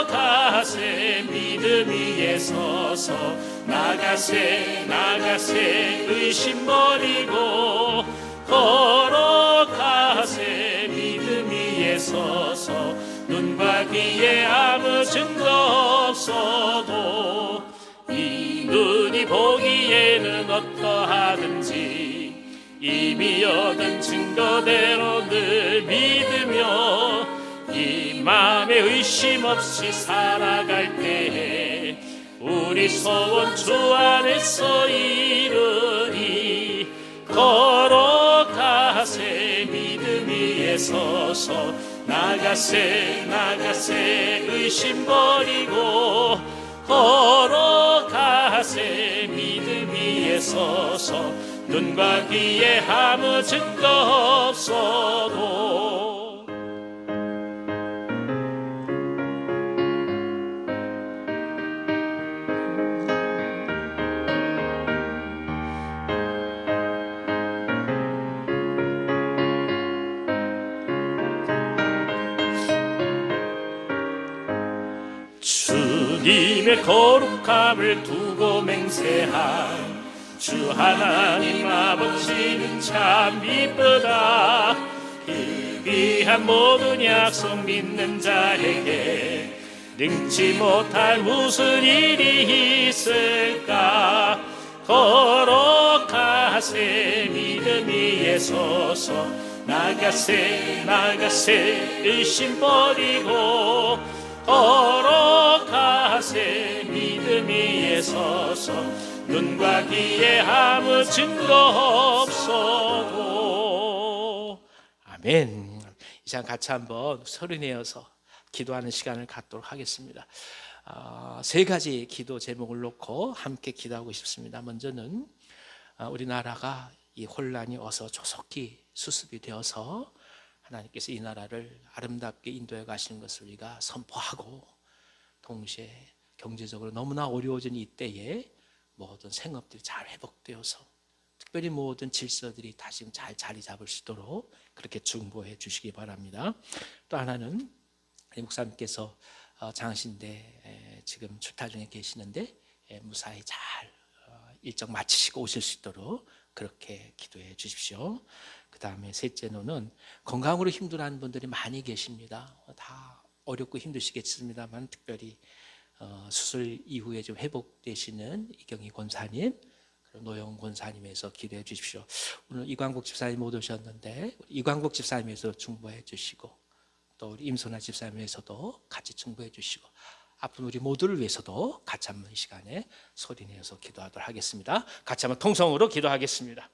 걸어가세 믿음 위에 서서 나가세 의심 버리고 걸어가세 믿음 위에 서서 눈과 귀에 아무 증거 없어도 이 눈이 보기에는 어떠하든지 이미 얻은 증거대로 늘 믿으며 이 마음에 의심 없이 살아갈 때에 우리 소원 주 안에서 이루리. 걸어가세 믿음 위에 서서 나가세 의심 버리고 걸어가세 믿음 위에 서서 눈과 귀에 아무 증거 없어도 주님의 거룩함을 두고 맹세한 주 하나님 아버지는 참 이쁘다. 이 귀한 모든 약속 믿는 자에게 능치 못할 무슨 일이 있을까. 걸어가세 믿음 위에 서서 나가세 의심 버리고 걸어가세 믿음 위에 서서 눈과 귀에 아무 증거 없어도. 아멘. 이 시간 같이 한번 소리 내어서 기도하는 시간을 갖도록 하겠습니다. 세 가지 기도 제목을 놓고 함께 기도하고 싶습니다. 먼저는 우리나라가 이 혼란이 어서 조속히 수습이 되어서 하나님께서 이 나라를 아름답게 인도해 가시는 것을 우리가 선포하고, 동시에 경제적으로 너무나 어려워진 이때에 모든 생업들이 잘 회복되어서 특별히 모든 질서들이 다시 잘 자리 잡을 수 있도록 그렇게 중보해 주시기 바랍니다. 또 하나는 목사님께서 장신대 지금 출타 중에 계시는데 무사히 잘 일정 마치시고 오실 수 있도록 그렇게 기도해 주십시오. 그 다음에 셋째로는 건강으로 힘들어하는 분들이 많이 계십니다. 다 어렵고 힘드시겠습니다만 특별히 수술 이후에 좀 회복되시는 이경희 권사님, 노영 권사님에서 기도해 주십시오. 오늘 이광국 집사님 못 오셨는데 이광국 집사님에서 중보해 주시고, 또 우리 임선아 집사님에서도 같이 중보해 주시고, 아픈 우리 모두를 위해서도 같이 한번 이 시간에 소리내어서 기도하도록 하겠습니다. 같이 한번 통성으로 기도하겠습니다.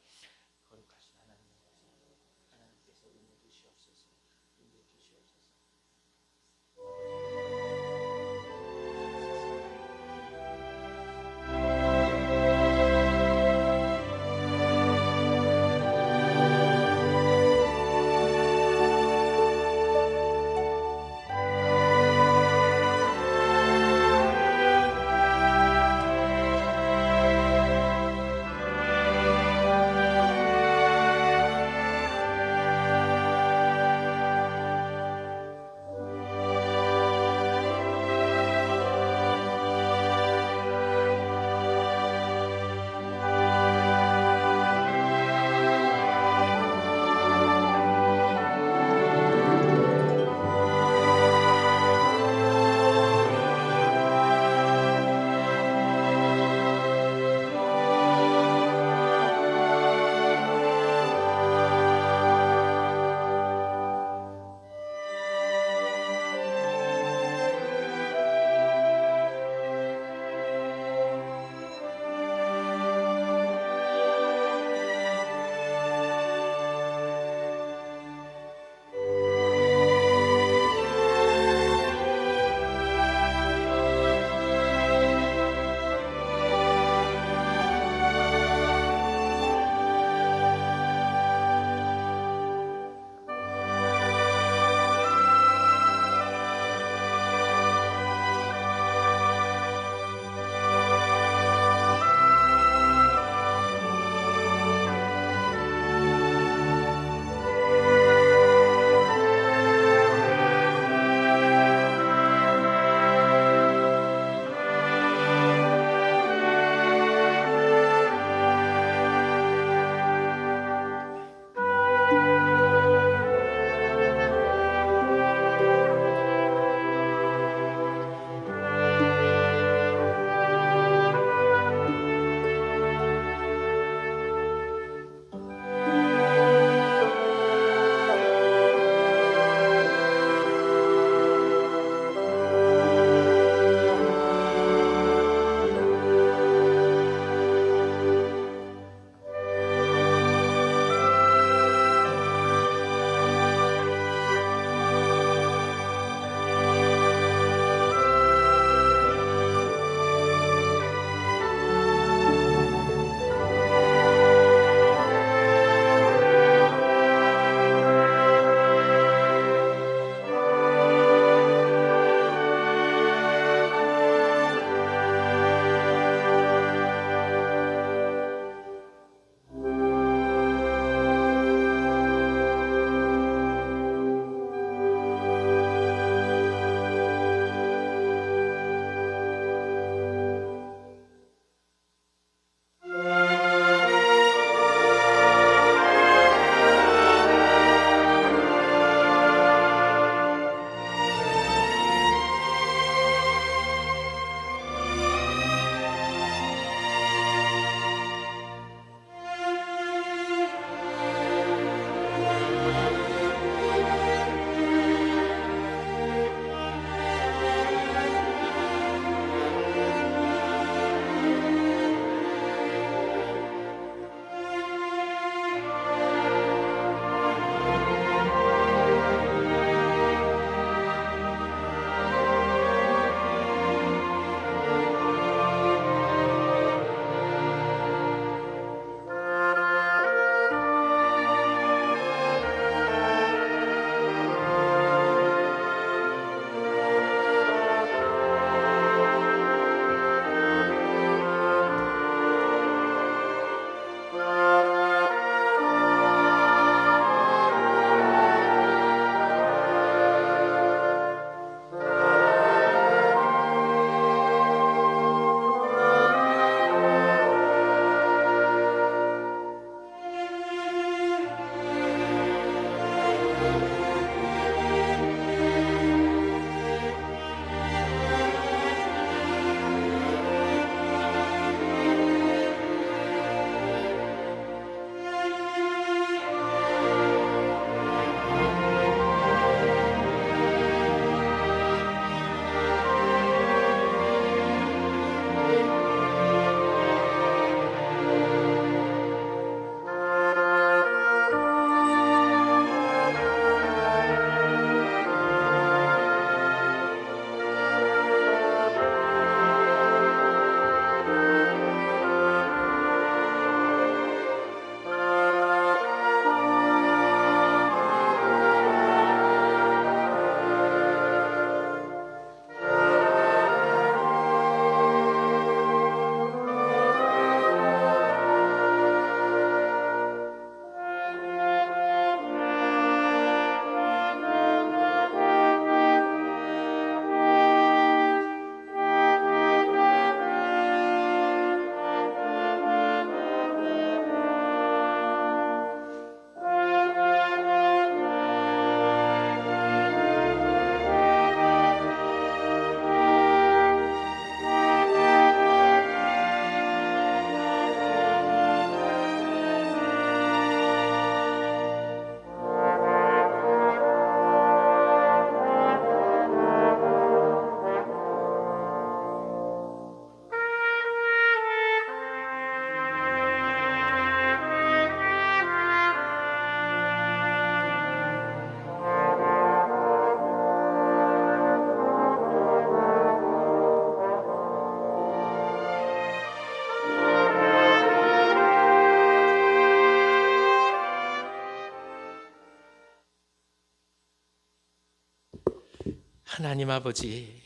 하나님 아버지,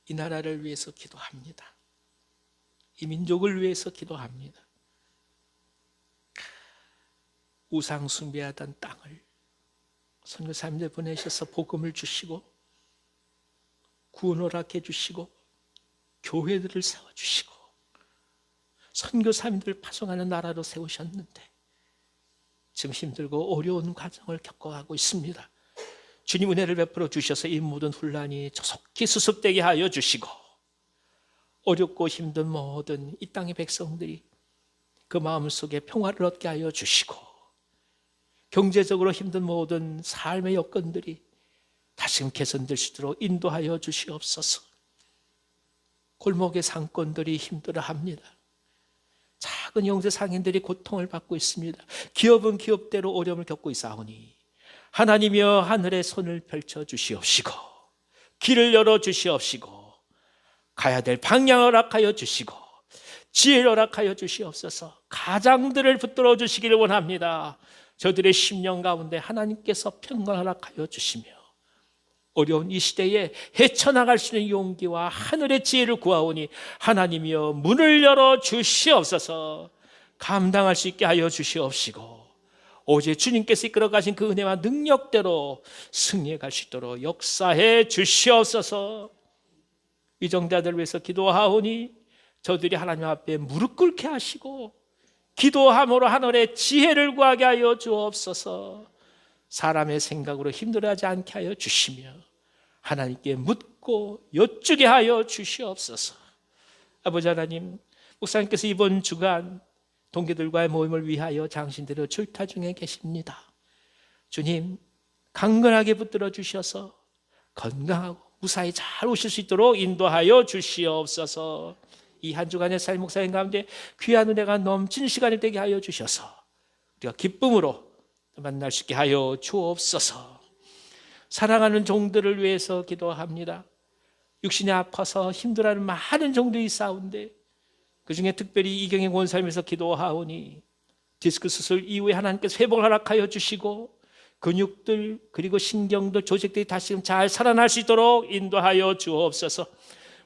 이 나라를 위해서 기도합니다. 이 민족을 위해서 기도합니다. 우상 숭배하던 땅을 선교사님들 보내셔서 복음을 주시고 구원 허락해 주시고 교회들을 세워주시고 선교사님들을 파송하는 나라로 세우셨는데 지금 힘들고 어려운 과정을 겪어가고 있습니다. 주님 은혜를 베풀어 주셔서 이 모든 혼란이 조속히 수습되게 하여 주시고 어렵고 힘든 모든 이 땅의 백성들이 그 마음속에 평화를 얻게 하여 주시고 경제적으로 힘든 모든 삶의 여건들이 다시금 개선될 수 있도록 인도하여 주시옵소서. 골목의 상권들이 힘들어합니다. 작은 영세 상인들이 고통을 받고 있습니다. 기업은 기업대로 어려움을 겪고 있사오니 하나님이여 하늘의 손을 펼쳐 주시옵시고 길을 열어 주시옵시고 가야 될 방향을 허락하여 주시고 지혜를 허락하여 주시옵소서. 가장들을 붙들어 주시기를 원합니다. 저들의 심령 가운데 하나님께서 평강을 허락하여 주시며 어려운 이 시대에 헤쳐나갈 수 있는 용기와 하늘의 지혜를 구하오니 하나님이여 문을 열어 주시옵소서. 감당할 수 있게 하여 주시옵시고 오직 주님께서 이끌어 가신 그 은혜와 능력대로 승리해 갈 수 있도록 역사해 주시옵소서. 위정자들을 위해서 기도하오니 저들이 하나님 앞에 무릎 꿇게 하시고 기도함으로 하늘의 지혜를 구하게 하여 주옵소서. 사람의 생각으로 힘들어하지 않게 하여 주시며 하나님께 묻고 여쭈게 하여 주시옵소서. 아버지 하나님, 목사님께서 이번 주간 동기들과의 모임을 위하여 장신대로 출타 중에 계십니다. 주님, 강건하게 붙들어 주셔서 건강하고 무사히 잘 오실 수 있도록 인도하여 주시옵소서. 이 한 주간의 삶 목사님 가운데 귀한 은혜가 넘치는 시간이 되게 하여 주셔서 우리가 기쁨으로 만날 수 있게 하여 주옵소서. 사랑하는 종들을 위해서 기도합니다. 육신이 아파서 힘들어하는 많은 종들이 있사온데 그 중에 특별히 이경의 권사님에서 기도하오니 디스크 수술 이후에 하나님께서 회복을 허락하여 주시고 근육들 그리고 신경들 조직들이 다시금 잘 살아날 수 있도록 인도하여 주옵소서.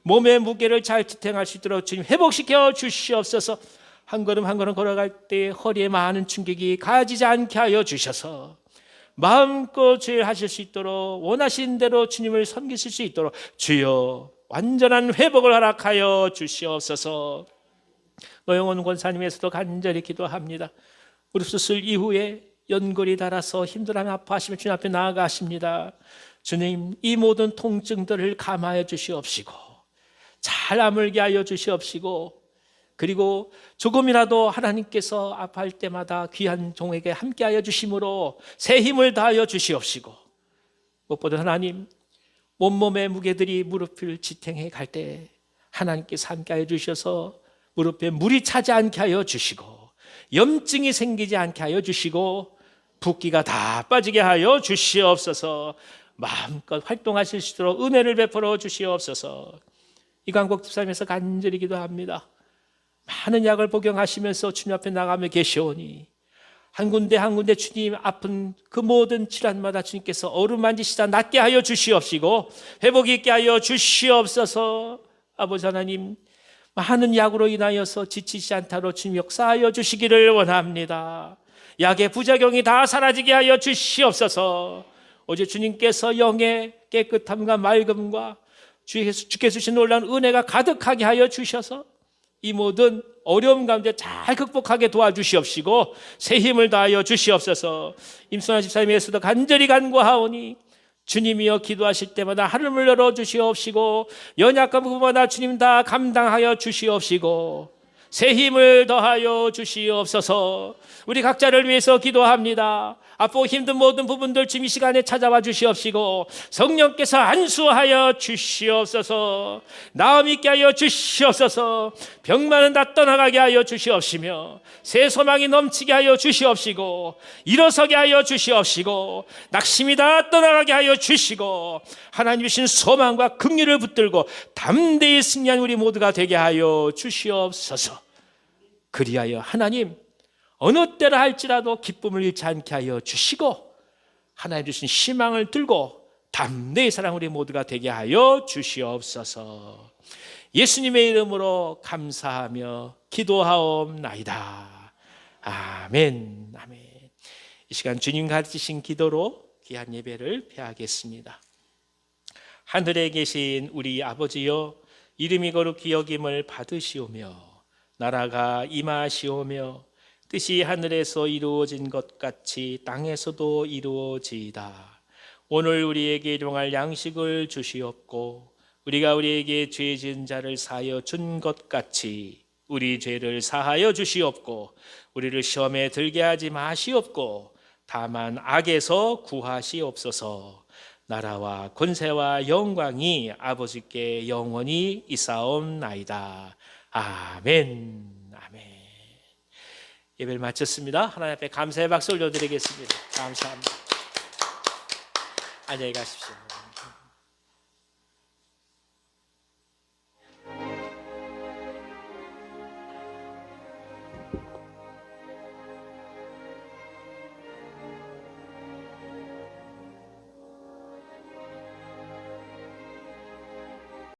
몸의 무게를 잘 지탱할 수 있도록 주님 회복시켜 주시옵소서. 한 걸음 한 걸음 걸어갈 때 허리에 많은 충격이 가지지 않게 하여 주셔서 마음껏 주일 하실 수 있도록 원하신 대로 주님을 섬기실 수 있도록 주여 완전한 회복을 허락하여 주시옵소서. 노영원 권사님에서도 간절히 기도합니다. 무릎 수술 이후에 연골이 닳아서 힘들어하며 아파하시며 주님 앞에 나아가십니다. 주님, 이 모든 통증들을 감하여 주시옵시고 잘 아물게 하여 주시옵시고 그리고 조금이라도 하나님께서 아파할 때마다 귀한 종에게 함께하여 주심으로 새 힘을 다하여 주시옵시고 무엇보다 하나님, 온몸의 무게들이 무릎을 지탱해 갈 때 하나님께서 함께하여 주셔서 무릎에 물이 차지 않게 하여 주시고 염증이 생기지 않게 하여 주시고 붓기가 다 빠지게 하여 주시옵소서. 마음껏 활동하실 수 있도록 은혜를 베풀어 주시옵소서. 이광국 집사님에서 간절히 기도합니다. 많은 약을 복용하시면서 주님 앞에 나가며 계시오니 한 군데 한 군데 주님 아픈 그 모든 질환마다 주님께서 어루만지시다 낫게 하여 주시옵시고 회복이 있게 하여 주시옵소서. 아버지 하나님, 많은 약으로 인하여서 지치지 않도록 주님 역사하여 주시기를 원합니다. 약의 부작용이 다 사라지게 하여 주시옵소서. 어제 주님께서 영의 깨끗함과 맑음과 주께서 주신 놀라운 은혜가 가득하게 하여 주셔서 이 모든 어려움 가운데 잘 극복하게 도와주시옵시고 새 힘을 다하여 주시옵소서. 임순환 집사님에서도 간절히 간구하오니 주님이여 기도하실 때마다 하늘을 열어 주시옵시고 연약한 부분마다 주님 다 감당하여 주시옵시고 새 힘을 더하여 주시옵소서. 우리 각자를 위해서 기도합니다. 아프고 힘든 모든 부분들 지금 이 시간에 찾아와 주시옵시고 성령께서 안수하여 주시옵소서. 나음 있게 하여 주시옵소서. 병만은 다 떠나가게 하여 주시옵시며 새 소망이 넘치게 하여 주시옵시고 일어서게 하여 주시옵시고 낙심이 다 떠나가게 하여 주시고 하나님 주신 소망과 긍휼을 붙들고 담대히 승리한 우리 모두가 되게 하여 주시옵소서. 그리하여 하나님 어느 때라 할지라도 기쁨을 잃지 않게 하여 주시고 하나님 주신 희망을 들고 담대히 사랑 우리 모두가 되게 하여 주시옵소서. 예수님의 이름으로 감사하며 기도하옵나이다. 아멘. 아멘. 이 시간 주님 가르치신 기도로 귀한 예배를 폐하겠습니다. 하늘에 계신 우리 아버지여, 이름이 거룩히 여김을 받으시오며 나라가 임하시오며 뜻이 하늘에서 이루어진 것 같이 땅에서도 이루어지이다. 오늘 우리에게 일용할 양식을 주시옵고 우리가 우리에게 죄 지은 자를 사하여 준 것 같이 우리 죄를 사하여 주시옵고 우리를 시험에 들게 하지 마시옵고 다만 악에서 구하시옵소서. 나라와 권세와 영광이 아버지께 영원히 있사옵나이다. 아멘. 아멘. 예배를 마쳤습니다. 하나님 앞에 감사의 박수 올려드리겠습니다. 감사합니다. 안녕히 가십시오.